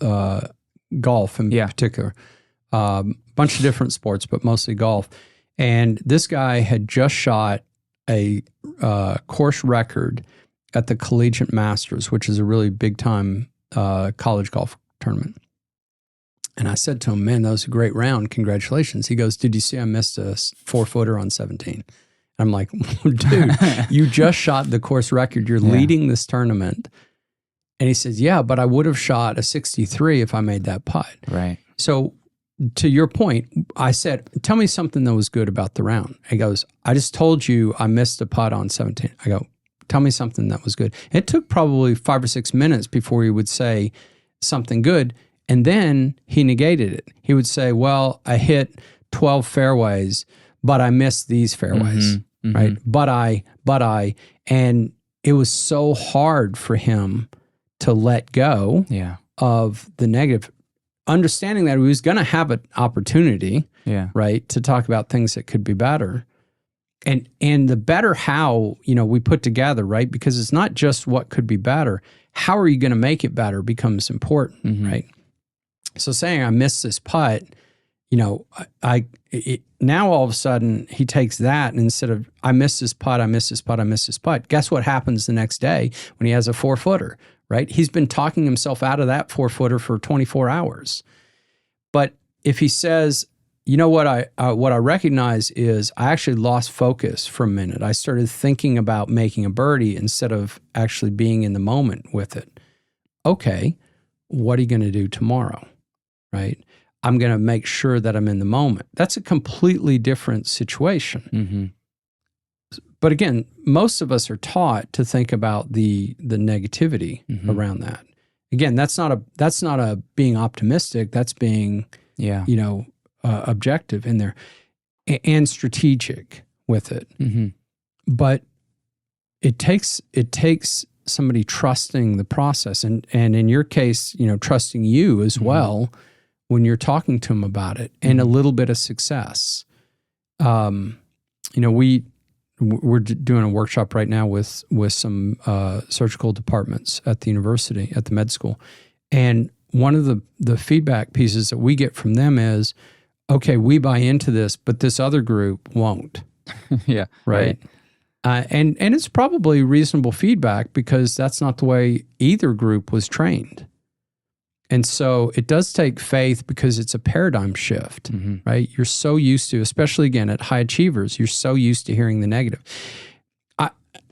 golf in particular, bunch of different sports, but mostly golf. And this guy had just shot a course record at the Collegiate Masters, which is a really big time college golf tournament. And I said to him, man, that was a great round. Congratulations. He goes, did you see I missed a 4-footer on 17? I'm like, dude, you just shot the course record. You're leading this tournament. And he says, yeah, but I would have shot a 63 if I made that putt. Right. So to your point, I said, tell me something that was good about the round. He goes, I just told you I missed a putt on 17. I go, tell me something that was good. It took probably 5 or 6 minutes before he would say something good. And then he negated it. He would say, well, I hit 12 fairways, but I missed these fairways, right? But I, and it was so hard for him to let go of the negative, understanding that he was going to have an opportunity, right, to talk about things that could be better. And the better how, we put together, right? Because it's not just what could be better. How are you going to make it better becomes important, right? So saying I missed this putt, now all of a sudden he takes that, and instead of I missed this putt, guess what happens the next day when he has a 4-footer, right? He's been talking himself out of that 4-footer for 24 hours. But if he says, what I recognize is I actually lost focus for a minute. I started thinking about making a birdie instead of actually being in the moment with it. Okay, what are you going to do tomorrow? Right? I'm going to make sure that I'm in the moment. That's a completely different situation. But again, most of us are taught to think about the negativity around that. Again, that's not a being optimistic. That's being, objective in there and strategic with it. But it takes somebody trusting the process, and in your case, trusting you as well when you're talking to them about it, and a little bit of success. We're doing a workshop right now with some surgical departments at the university, at the med school. And one of the feedback pieces that we get from them is, okay, we buy into this, but this other group won't. Right. And it's probably reasonable feedback because that's not the way either group was trained. And so it does take faith because it's a paradigm shift, right? You're so used to, especially again at high achievers, you're so used to hearing the negative.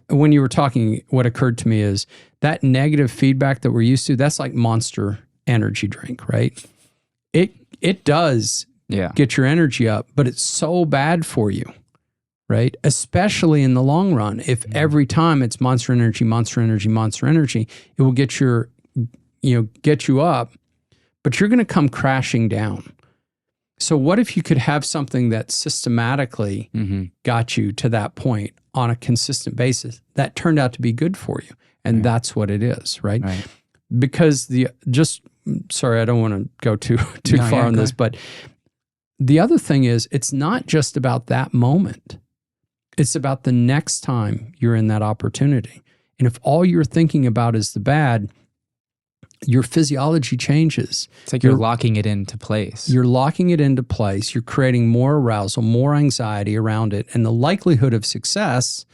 When you were talking, what occurred to me is that negative feedback that we're used to, that's like Monster energy drink, right? It does get your energy up, but it's so bad for you, right? Especially in the long run. If every time it's Monster energy, it will get you up, but you're going to come crashing down. So what if you could have something that systematically got you to that point on a consistent basis that turned out to be good for you? And that's what it is, right? Because sorry, I don't want to go too far on this, but the other thing is it's not just about that moment. It's about the next time you're in that opportunity. And if all you're thinking about is the bad, your physiology changes. It's like you're locking it into place. You're locking it into place. You're creating more arousal, more anxiety around it, and the likelihood of success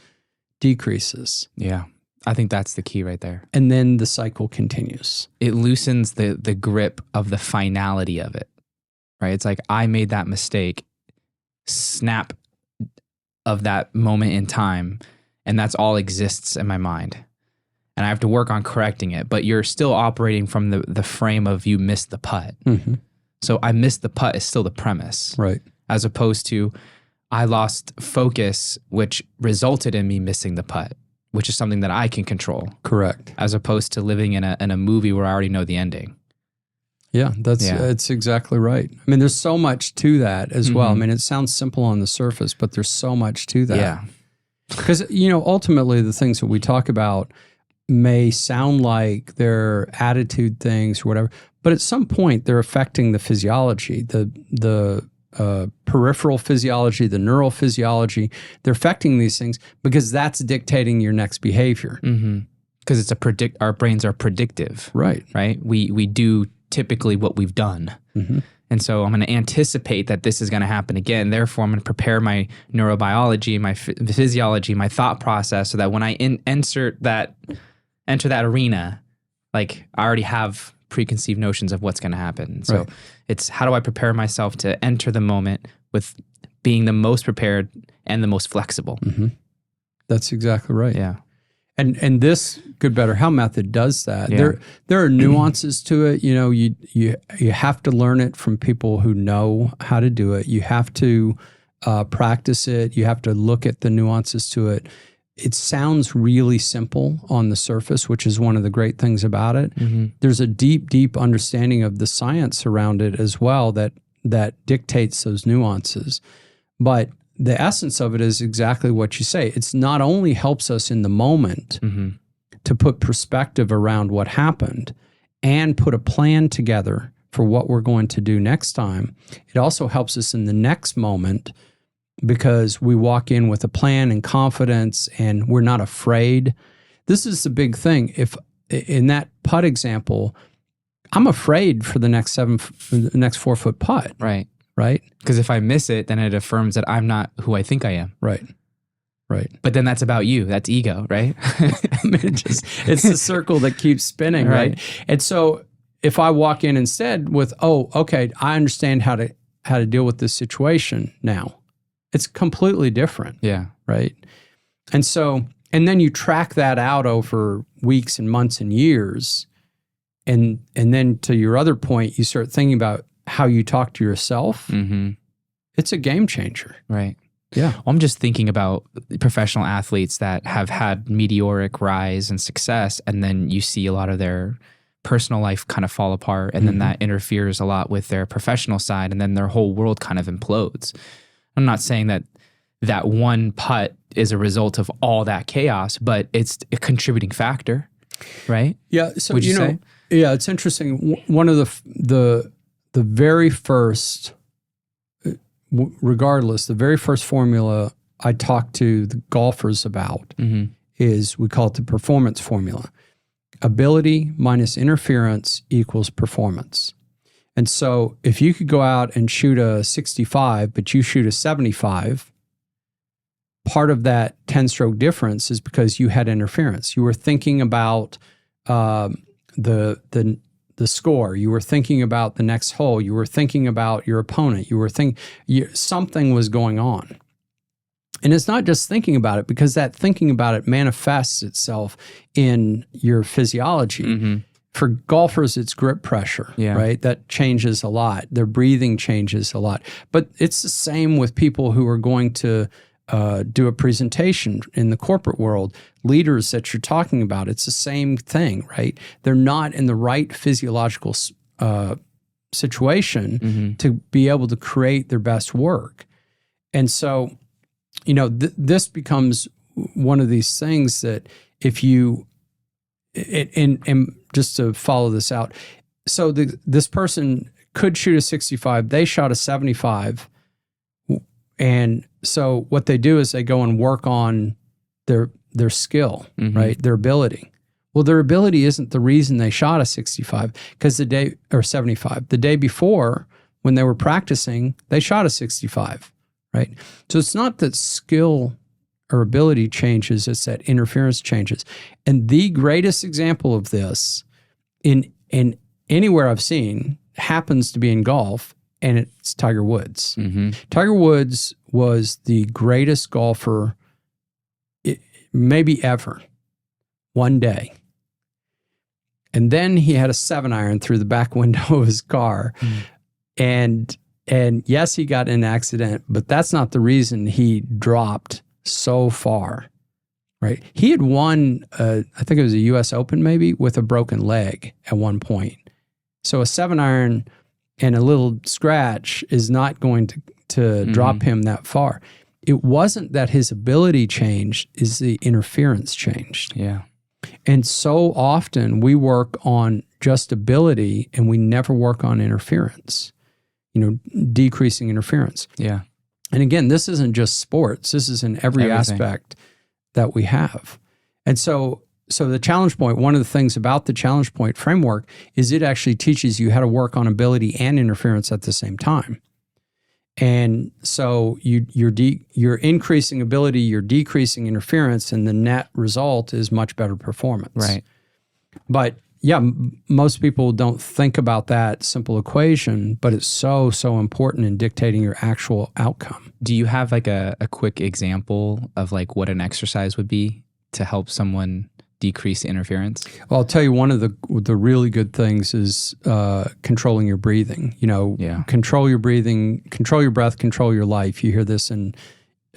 decreases. Yeah. I think that's the key right there. And then the cycle continues. It loosens the grip of the finality of it, right? It's like I made that mistake, snap of that moment in time, and that's all exists in my mind. and I have to work on correcting it, but you're still operating from the frame of you missed the putt. Mm-hmm. So I missed the putt is still the premise. Right. As opposed to I lost focus, which resulted in me missing the putt, which is something that I can control. Correct. As opposed to living in a movie where I already know the ending. Yeah, that's exactly right. I mean, there's so much to that as well. I mean, it sounds simple on the surface, but there's so much to that. Yeah. Because, ultimately the things that we talk about may sound like they're attitude things or whatever, but at some point they're affecting the physiology, the peripheral physiology, the neural physiology. They're affecting these things because that's dictating your next behavior. Because it's our brains are predictive. Right. Right? We do typically what we've done. And so I'm going to anticipate that this is going to happen again. Therefore, I'm going to prepare my neurobiology, my physiology, my thought process so that when I enter that arena, like I already have preconceived notions of what's going to happen. So it's how do I prepare myself to enter the moment with being the most prepared and the most flexible. That's exactly right. Yeah. And this Good Better How method does that. Yeah. There are nuances to it. You have to learn it from people who know how to do it. You have to practice it. You have to look at the nuances to it. It sounds really simple on the surface, which is one of the great things about it. There's a deep, deep understanding of the science around it as well that dictates those nuances. But the essence of it is exactly what you say. It's not only helps us in the moment to put perspective around what happened and put a plan together for what we're going to do next time, it also helps us in the next moment because we walk in with a plan and confidence and we're not afraid. This is the big thing. If in that putt example, I'm afraid for the next 4-foot putt. Right. Right? Because if I miss it, then it affirms that I'm not who I think I am. Right. But then that's about you. That's ego, right? I mean, it's the circle that keeps spinning, right? And so if I walk in instead with, okay, I understand how to deal with this situation now. It's completely different. Yeah. Right? And then you track that out over weeks and months and years. And then to your other point, you start thinking about how you talk to yourself. It's a game changer. Right. Yeah. Well, I'm just thinking about professional athletes that have had meteoric rise and success, and then you see a lot of their personal life kind of fall apart, and then that interferes a lot with their professional side, and then their whole world kind of implodes. I'm not saying that one putt is a result of all that chaos, but it's a contributing factor, right? Yeah. So, Would you say? Yeah, it's interesting. One of the very first, regardless, the very first formula I talk to the golfers about is, we call it the performance formula. Ability minus interference equals performance. And so if you could go out and shoot a 65, but you shoot a 75, part of that 10-stroke difference is because you had interference. You were thinking about the score. You were thinking about the next hole. You were thinking about your opponent. You were something was going on. And it's not just thinking about it, because that thinking about it manifests itself in your physiology. For golfers, it's grip pressure, right? That changes a lot. Their breathing changes a lot. But it's the same with people who are going to do a presentation in the corporate world, leaders that you're talking about. It's the same thing, right? They're not in the right physiological situation to be able to create their best work. And so, this becomes one of these things that if you, and just to follow this out, so this person could shoot a 65, they shot a 75, and so what they do is they go and work on their skill, right? Their ability. Well, their ability isn't the reason they shot a 65, because 75. The day before, when they were practicing, they shot a 65, right? So it's not that skill or ability changes, it's that interference changes. And the greatest example of this in anywhere I've seen happens to be in golf, and it's Tiger Woods. Tiger Woods was the greatest golfer maybe ever. One day, And then he had a 7-iron through the back window of his car. And yes, he got in an accident, but that's not the reason he dropped so far, right? He had won, I think it was a U.S. Open maybe, with a broken leg at one point. So a 7-iron and a little scratch is not going to drop him that far. It wasn't that his ability changed, is the interference changed. Yeah. And so often we work on just ability and we never work on interference, decreasing interference. Yeah. And again, this isn't just sports. This is in every aspect that we have. And so the challenge point, one of the things about the challenge point framework is it actually teaches you how to work on ability and interference at the same time. And so you're increasing ability, you're decreasing interference, and the net result is much better performance. Right. But yeah, most people don't think about that simple equation, but it's so important in dictating your actual outcome. Do you have like a quick example of like what an exercise would be to help someone decrease interference? Well, I'll tell you, one of the really good things is controlling your breathing. Control your breathing, control your breath, control your life. You hear this in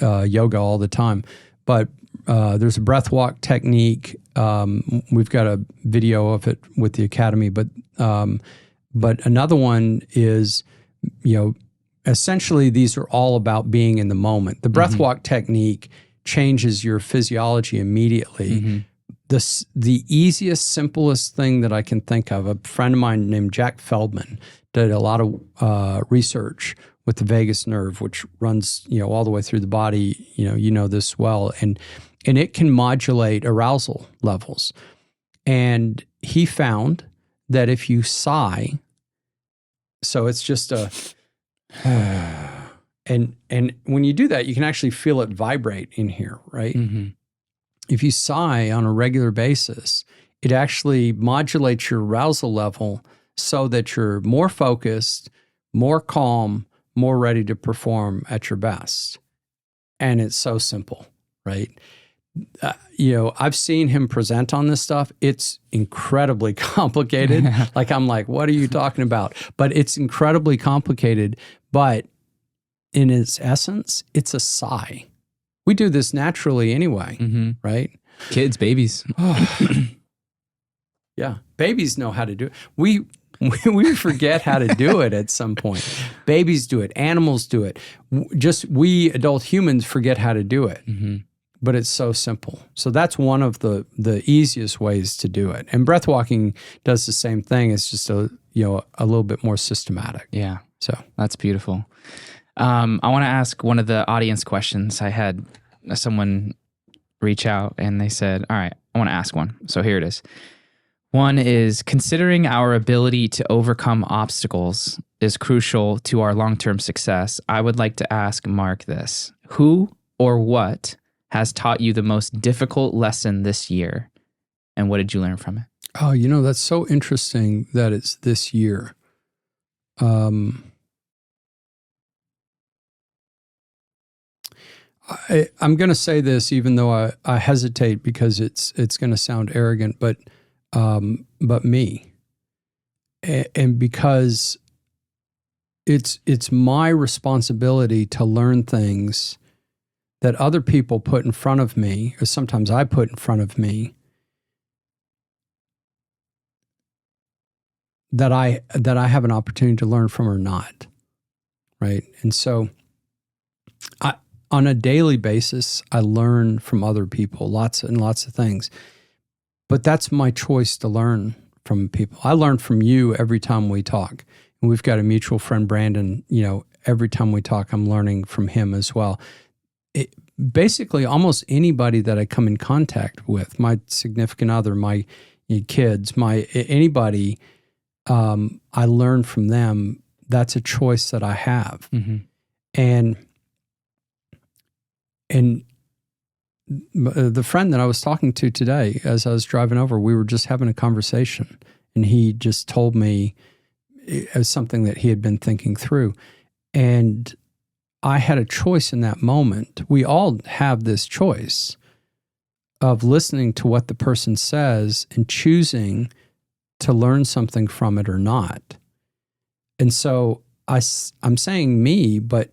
yoga all the time. But there's a breath walk technique. We've got a video of it with the Academy. But another one is, essentially these are all about being in the moment. The breath walk technique changes your physiology immediately. The easiest, simplest thing that I can think of, a friend of mine named Jack Feldman did a lot of research with the vagus nerve, which runs, all the way through the body. You know this well, and it can modulate arousal levels. And he found that if you sigh, so it's just a, and when you do that, you can actually feel it vibrate in here, right? If you sigh on a regular basis, it actually modulates your arousal level so that you're more focused, more calm, more ready to perform at your best. And it's so simple, right? I've seen him present on this stuff. It's incredibly complicated. Like, I'm like, what are you talking about? But it's incredibly complicated. But in its essence, it's a sigh. We do this naturally anyway, right? Kids, babies. Yeah, babies know how to do it. We forget how to do it at some point. Babies do it. Animals do it. Just we adult humans forget how to do it. But it's so simple. So that's one of the easiest ways to do it. And breath walking does the same thing. It's just a little bit more systematic. Yeah. So that's beautiful. I want to ask one of the audience questions. I had someone reach out and they said, all right, I want to ask one. So here it is. One is, considering our ability to overcome obstacles is crucial to our long-term success, I would like to ask Mark this. Who or what has taught you the most difficult lesson this year? And what did you learn from it? Oh, that's so interesting that it's this year. I'm going to say this, even though I hesitate because it's going to sound arrogant, but me, and because it's my responsibility to learn things that other people put in front of me, or sometimes I put in front of me, that I have an opportunity to learn from or not, right? And so on a daily basis, I learn from other people, lots and lots of things. But that's my choice to learn from people. I learn from you every time we talk. And we've got a mutual friend, Brandon, every time we talk, I'm learning from him as well. Basically, almost anybody that I come in contact with, my significant other, my kids, anybody, I learn from them. That's a choice that I have. And the friend that I was talking to today, as I was driving over, we were just having a conversation, and he just told me as something that he had been thinking through. And I had a choice in that moment. We all have this choice of listening to what the person says and choosing to learn something from it or not. And so I'm saying me, but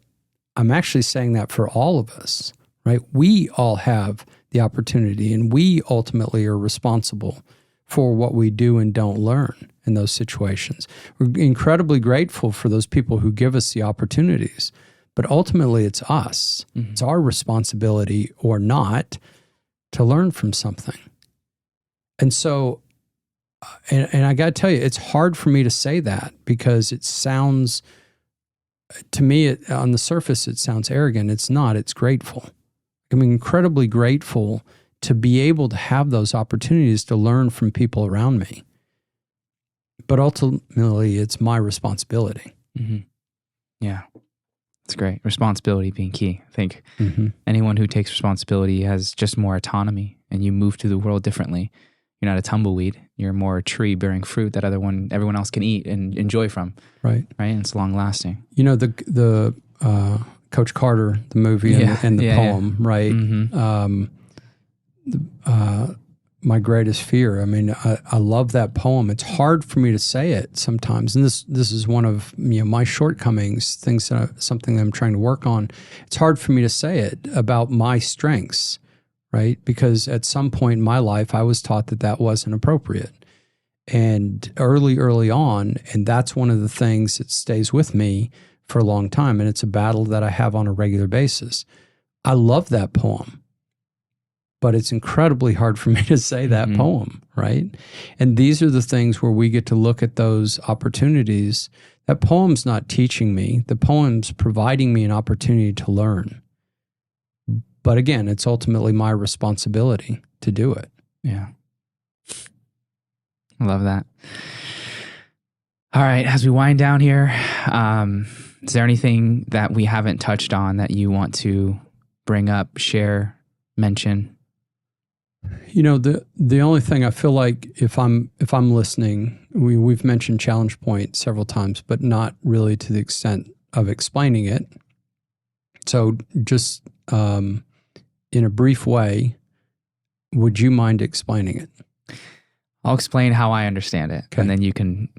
I'm actually saying that for all of us, right? We all have the opportunity, and we ultimately are responsible for what we do and don't learn in those situations. We're incredibly grateful for those people who give us the opportunities, but ultimately it's us. Mm-hmm. It's our responsibility or not to learn from something. And so, and I got to tell you, it's hard for me to say that because it sounds, to me, on the surface, it sounds arrogant. It's not. It's grateful. I'm incredibly grateful to be able to have those opportunities to learn from people around me. But ultimately, it's my responsibility. Mm-hmm. Yeah, it's great. Responsibility being key. I think anyone who takes responsibility has just more autonomy, and you move through the world differently. You're not a tumbleweed. You're more a tree bearing fruit that everyone else can eat and enjoy from. Right. Right. And it's long lasting. You know, the Coach Carter, the movie and the poem, right? Mm-hmm. My greatest fear. I mean, I love that poem. It's hard for me to say it sometimes, and this is one of my shortcomings. Something that I'm trying to work on. It's hard for me to say it about my strengths, right? Because at some point in my life, I was taught that wasn't appropriate, and early on, and that's one of the things that stays with me for a long time, and it's a battle that I have on a regular basis. I love that poem, but it's incredibly hard for me to say that poem, right? And these are the things where we get to look at those opportunities. That poem's not teaching me. The poem's providing me an opportunity to learn. But again, it's ultimately my responsibility to do it. Yeah. I love that. All right, as we wind down here, is there anything that we haven't touched on that you want to bring up, share, mention? You know, the only thing I feel like if I'm listening, we've mentioned challenge point several times, but not really to the extent of explaining it. So just in a brief way, would you mind explaining it? I'll explain how I understand it, and then you can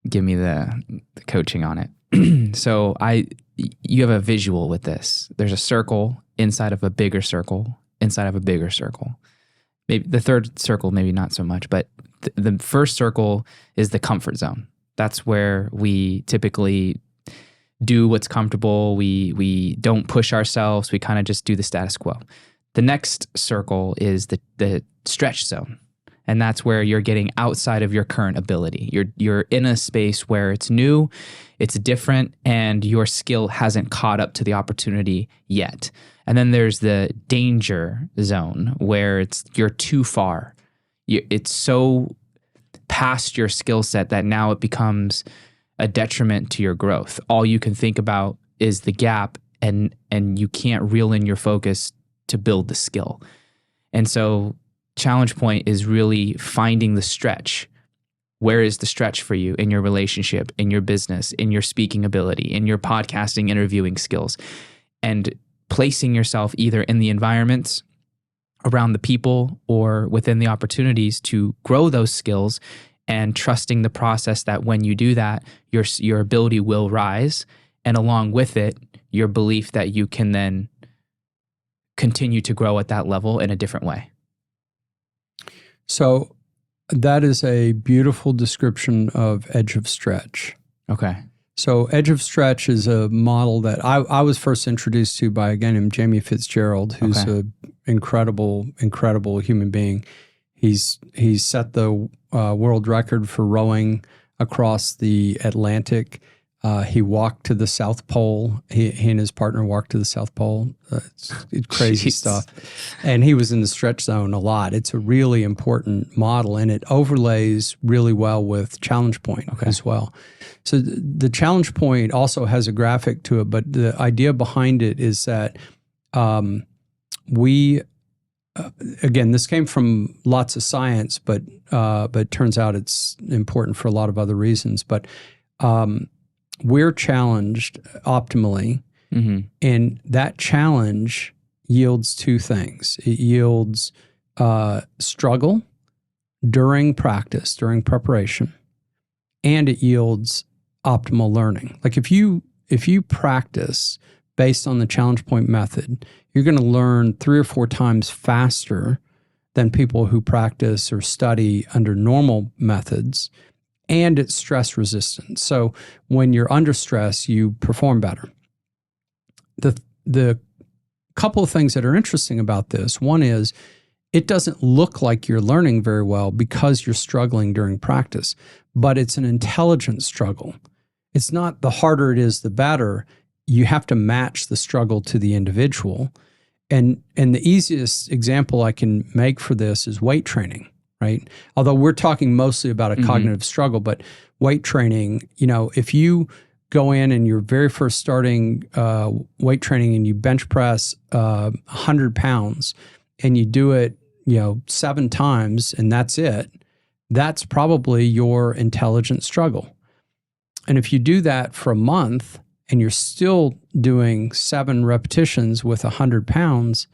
give me the coaching on it. So you have a visual with this. There's a circle inside of a bigger circle, inside of a bigger circle. Maybe the third circle, maybe not so much, but the first circle is the comfort zone. That's where we typically do what's comfortable. We don't push ourselves. We kind of just do the status quo. The next circle is the stretch zone. And that's where you're getting outside of your current ability. You're in a space where it's new, it's different, and your skill hasn't caught up to the opportunity yet. And then there's the danger zone where you're too far. It's so past your skill set that now it becomes a detriment to your growth. All you can think about is the gap, and you can't reel in your focus to build the skill. And so challenge point is really finding the stretch. Where is the stretch for you in your relationship, in your business, in your speaking ability, in your podcasting, interviewing skills, and placing yourself either in the environments around the people or within the opportunities to grow those skills, and trusting the process that when you do that, your ability will rise, and along with it, your belief that you can then continue to grow at that level in a different way. So that is a beautiful description of edge of stretch. Okay. So edge of stretch is a model that I was first introduced to by a guy named Jamie Fitzgerald, who's an incredible human being. He's set the world record for rowing across the Atlantic. He walked to the South Pole. He and his partner walked to the South Pole. It's crazy stuff. And he was in the stretch zone a lot. It's a really important model, and it overlays really well with challenge point as well. So the challenge point also has a graphic to it, but the idea behind it is that again, this came from lots of science, but it turns out it's important for a lot of other reasons. But we're challenged optimally, and that challenge yields two things. It yields struggle, during practice, during preparation, and it yields optimal learning. Like if you practice based on the challenge point method, you're going to learn 3 or 4 times faster than people who practice or study under normal methods, and it's stress resistant. So when you're under stress, you perform better. The couple of things that are interesting about this, one is it doesn't look like you're learning very well because you're struggling during practice, but it's an intelligent struggle. It's not the harder it is, the better. You have to match the struggle to the individual. And the easiest example I can make for this is weight training, right? Although we're talking mostly about a cognitive struggle, but weight training, if you go in and you're very first starting weight training and you bench press 100 pounds and you do it, 7 times and that's it, that's probably your intelligent struggle. And if you do that for a month and you're still doing 7 repetitions with 100 pounds,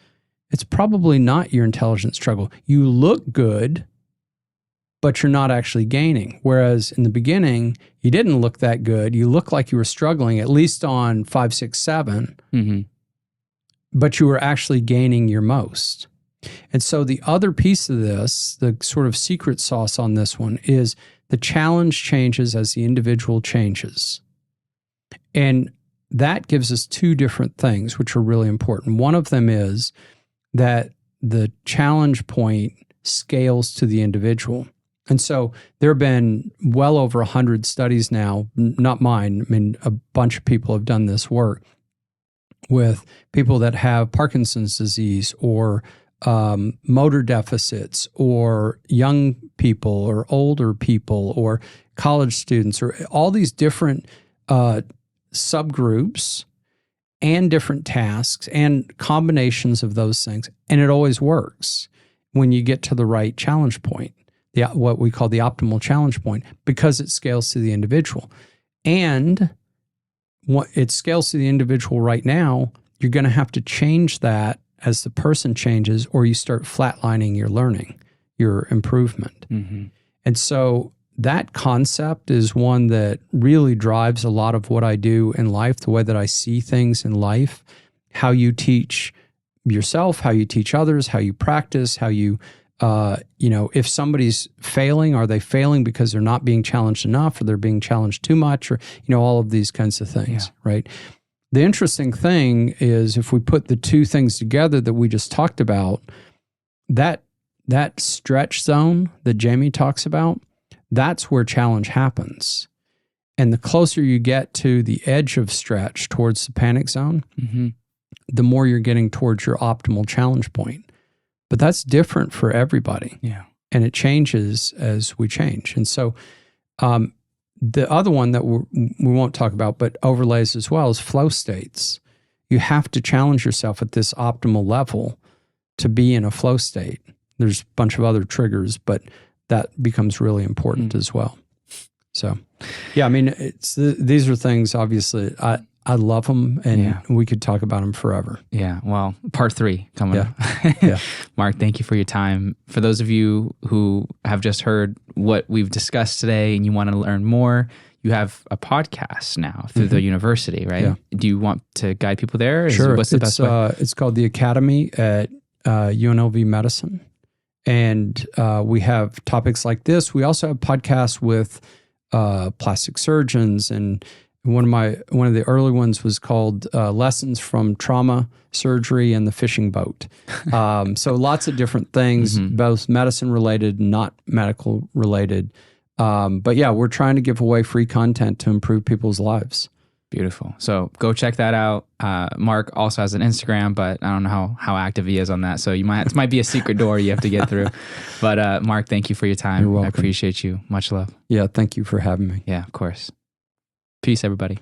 it's probably not your intelligent struggle. You look good, but you're not actually gaining. Whereas in the beginning, you didn't look that good. You looked like you were struggling, at least on 5, 6, 7, but you were actually gaining your most. And so the other piece of this, the sort of secret sauce on this one, is the challenge changes as the individual changes. And that gives us 2 different things, which are really important. One of them is that the challenge point scales to the individual. And so there have been well over 100 studies now, not mine, I mean, a bunch of people have done this work with people that have Parkinson's disease or motor deficits or young people or older people or college students or all these different subgroups and different tasks and combinations of those things. And it always works when you get to the right challenge point, what we call the optimal challenge point, because it scales to the individual. And what it scales to the individual right now, you're going to have to change that as the person changes, or you start flatlining your learning, your improvement. And so that concept is one that really drives a lot of what I do in life, the way that I see things in life, how you teach yourself, how you teach others, how you practice, how you, if somebody's failing, are they failing because they're not being challenged enough or they're being challenged too much or, all of these kinds of things, right? The interesting thing is if we put the 2 things together that we just talked about, that stretch zone that Jamie talks about, that's where challenge happens. And the closer you get to the edge of stretch towards the panic zone, the more you're getting towards your optimal challenge point. But that's different for everybody. Yeah. And it changes as we change. And so the other one that we won't talk about, but overlays as well, is flow states. You have to challenge yourself at this optimal level to be in a flow state. There's a bunch of other triggers, but that becomes really important as well. So, yeah, I mean, these are things, obviously, I love them, and we could talk about them forever. Yeah, well, part 3 coming up. Mark, thank you for your time. For those of you who have just heard what we've discussed today and you want to learn more, you have a podcast now through the university, right? Yeah. Do you want to guide people there? Sure. What's the best way? It's called The Academy at UNLV Medicine. And we have topics like this. We also have podcasts with plastic surgeons, and one of the early ones was called Lessons from Trauma Surgery and the Fishing Boat. So lots of different things, both medicine related, not medical related. But yeah, we're trying to give away free content to improve people's lives. Beautiful. So go check that out. Mark also has an Instagram, but I don't know how active he is on that. So it might be a secret door you have to get through. But Mark, thank you for your time. You're welcome. I appreciate you. Much love. Yeah, thank you for having me. Yeah, of course. Peace, everybody.